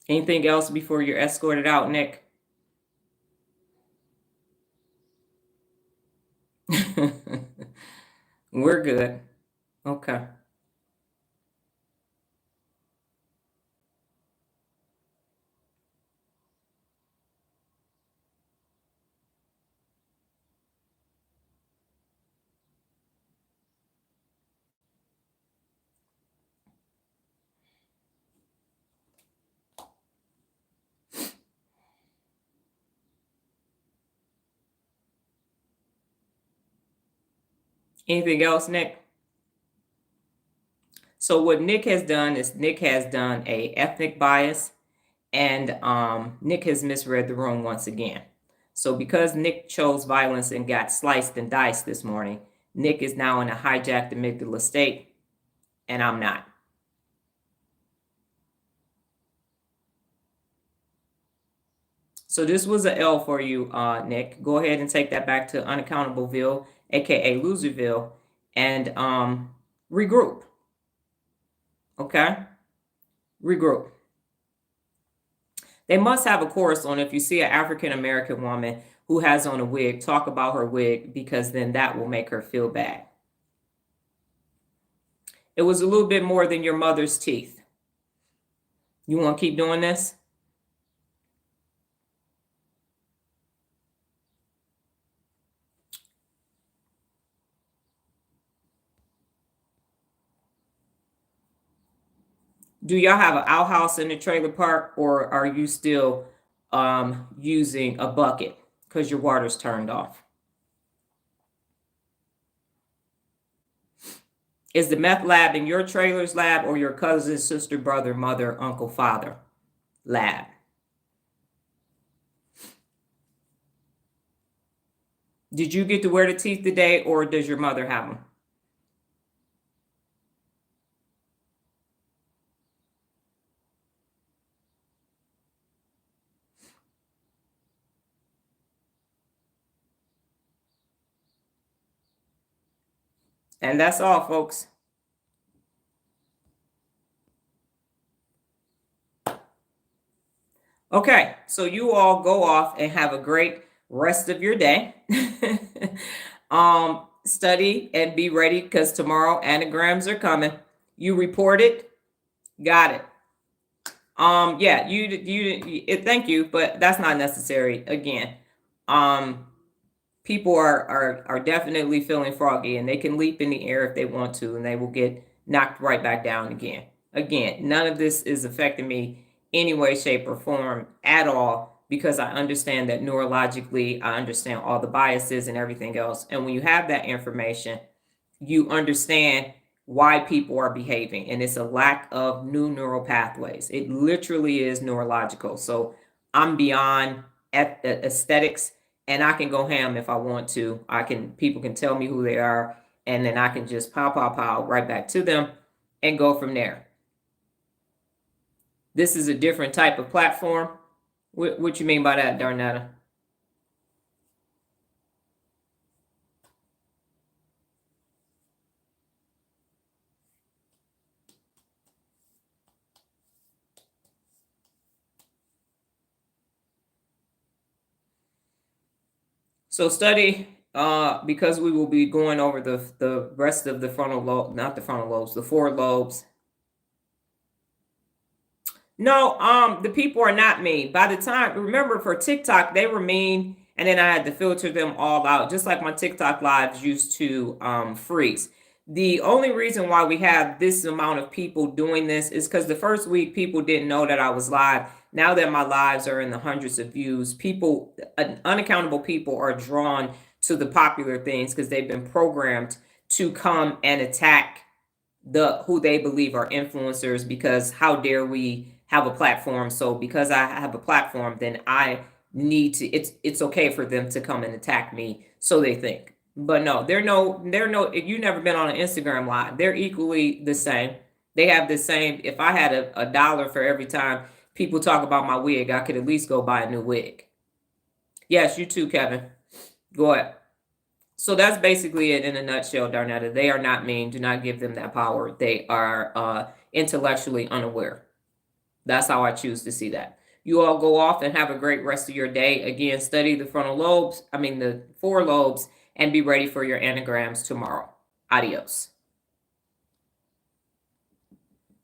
Anything else before you're escorted out, Nick? We're good. Okay. Anything else, Nick? So what Nick has done is Nick has done a ethnic bias, and Nick has misread the room once again. So because Nick chose violence and got sliced and diced this morning, Nick is now in a hijacked amygdala state, and I'm not. So this was a L for you, Nick. Go ahead and take that back to Unaccountableville, aka Loserville, and regroup. Okay? Regroup. They must have a course on if you see an African American woman who has on a wig, talk about her wig, because then that will make her feel bad. It was a little bit more than your mother's teeth. You want to keep doing this? Do y'all have an outhouse in the trailer park, or are you still using a bucket because your water's turned off? Is the meth lab in your trailer's lab or your cousin, sister, brother, mother, uncle, father lab? Did you get to wear the teeth today, or does your mother have them? And that's all, folks. Okay, so you all go off and have a great rest of your day. Study and be ready because tomorrow anagrams are coming. You reported, got it. Yeah, thank you, but that's not necessary. Again, people are definitely feeling froggy, and they can leap in the air if they want to, and they will get knocked right back down again. Again, none of this is affecting me any way, shape, or form at all, because I understand that neurologically, I understand all the biases and everything else. And when you have that information, you understand why people are behaving, and it's a lack of new neural pathways. It literally is neurological. So I'm beyond aesthetics, and I can go ham if I want to. People can tell me who they are, and then I can just pow right back to them and go from there. This is a different type of platform. What you mean by that, Darnetta? So study, because we will be going over the rest of the frontal lobe, not the frontal lobes, the four lobes. No, the people are not mean. By the time, remember for TikTok, they were mean, and then I had to filter them all out, just like my TikTok lives used to freeze. The only reason why we have this amount of people doing this is because the first week people didn't know that I was live. Now that my lives are in the hundreds of views, people, unaccountable people, are drawn to the popular things because they've been programmed to come and attack who they believe are influencers, because how dare we have a platform. So because I have a platform, then I need to, it's okay for them to come and attack me, so they think. But no, they're no, if you've never been on an Instagram live, they're equally the same. They have the same. If I had a dollar for every time people talk about my wig, I could at least go buy a new wig. Yes, you too, Kevin. Go ahead. So that's basically it in a nutshell, Darnetta. They are not mean. Do not give them that power. They are intellectually unaware. That's how I choose to see that. You all go off and have a great rest of your day. Again, study the frontal lobes, the four lobes, and be ready for your anagrams tomorrow. Adios.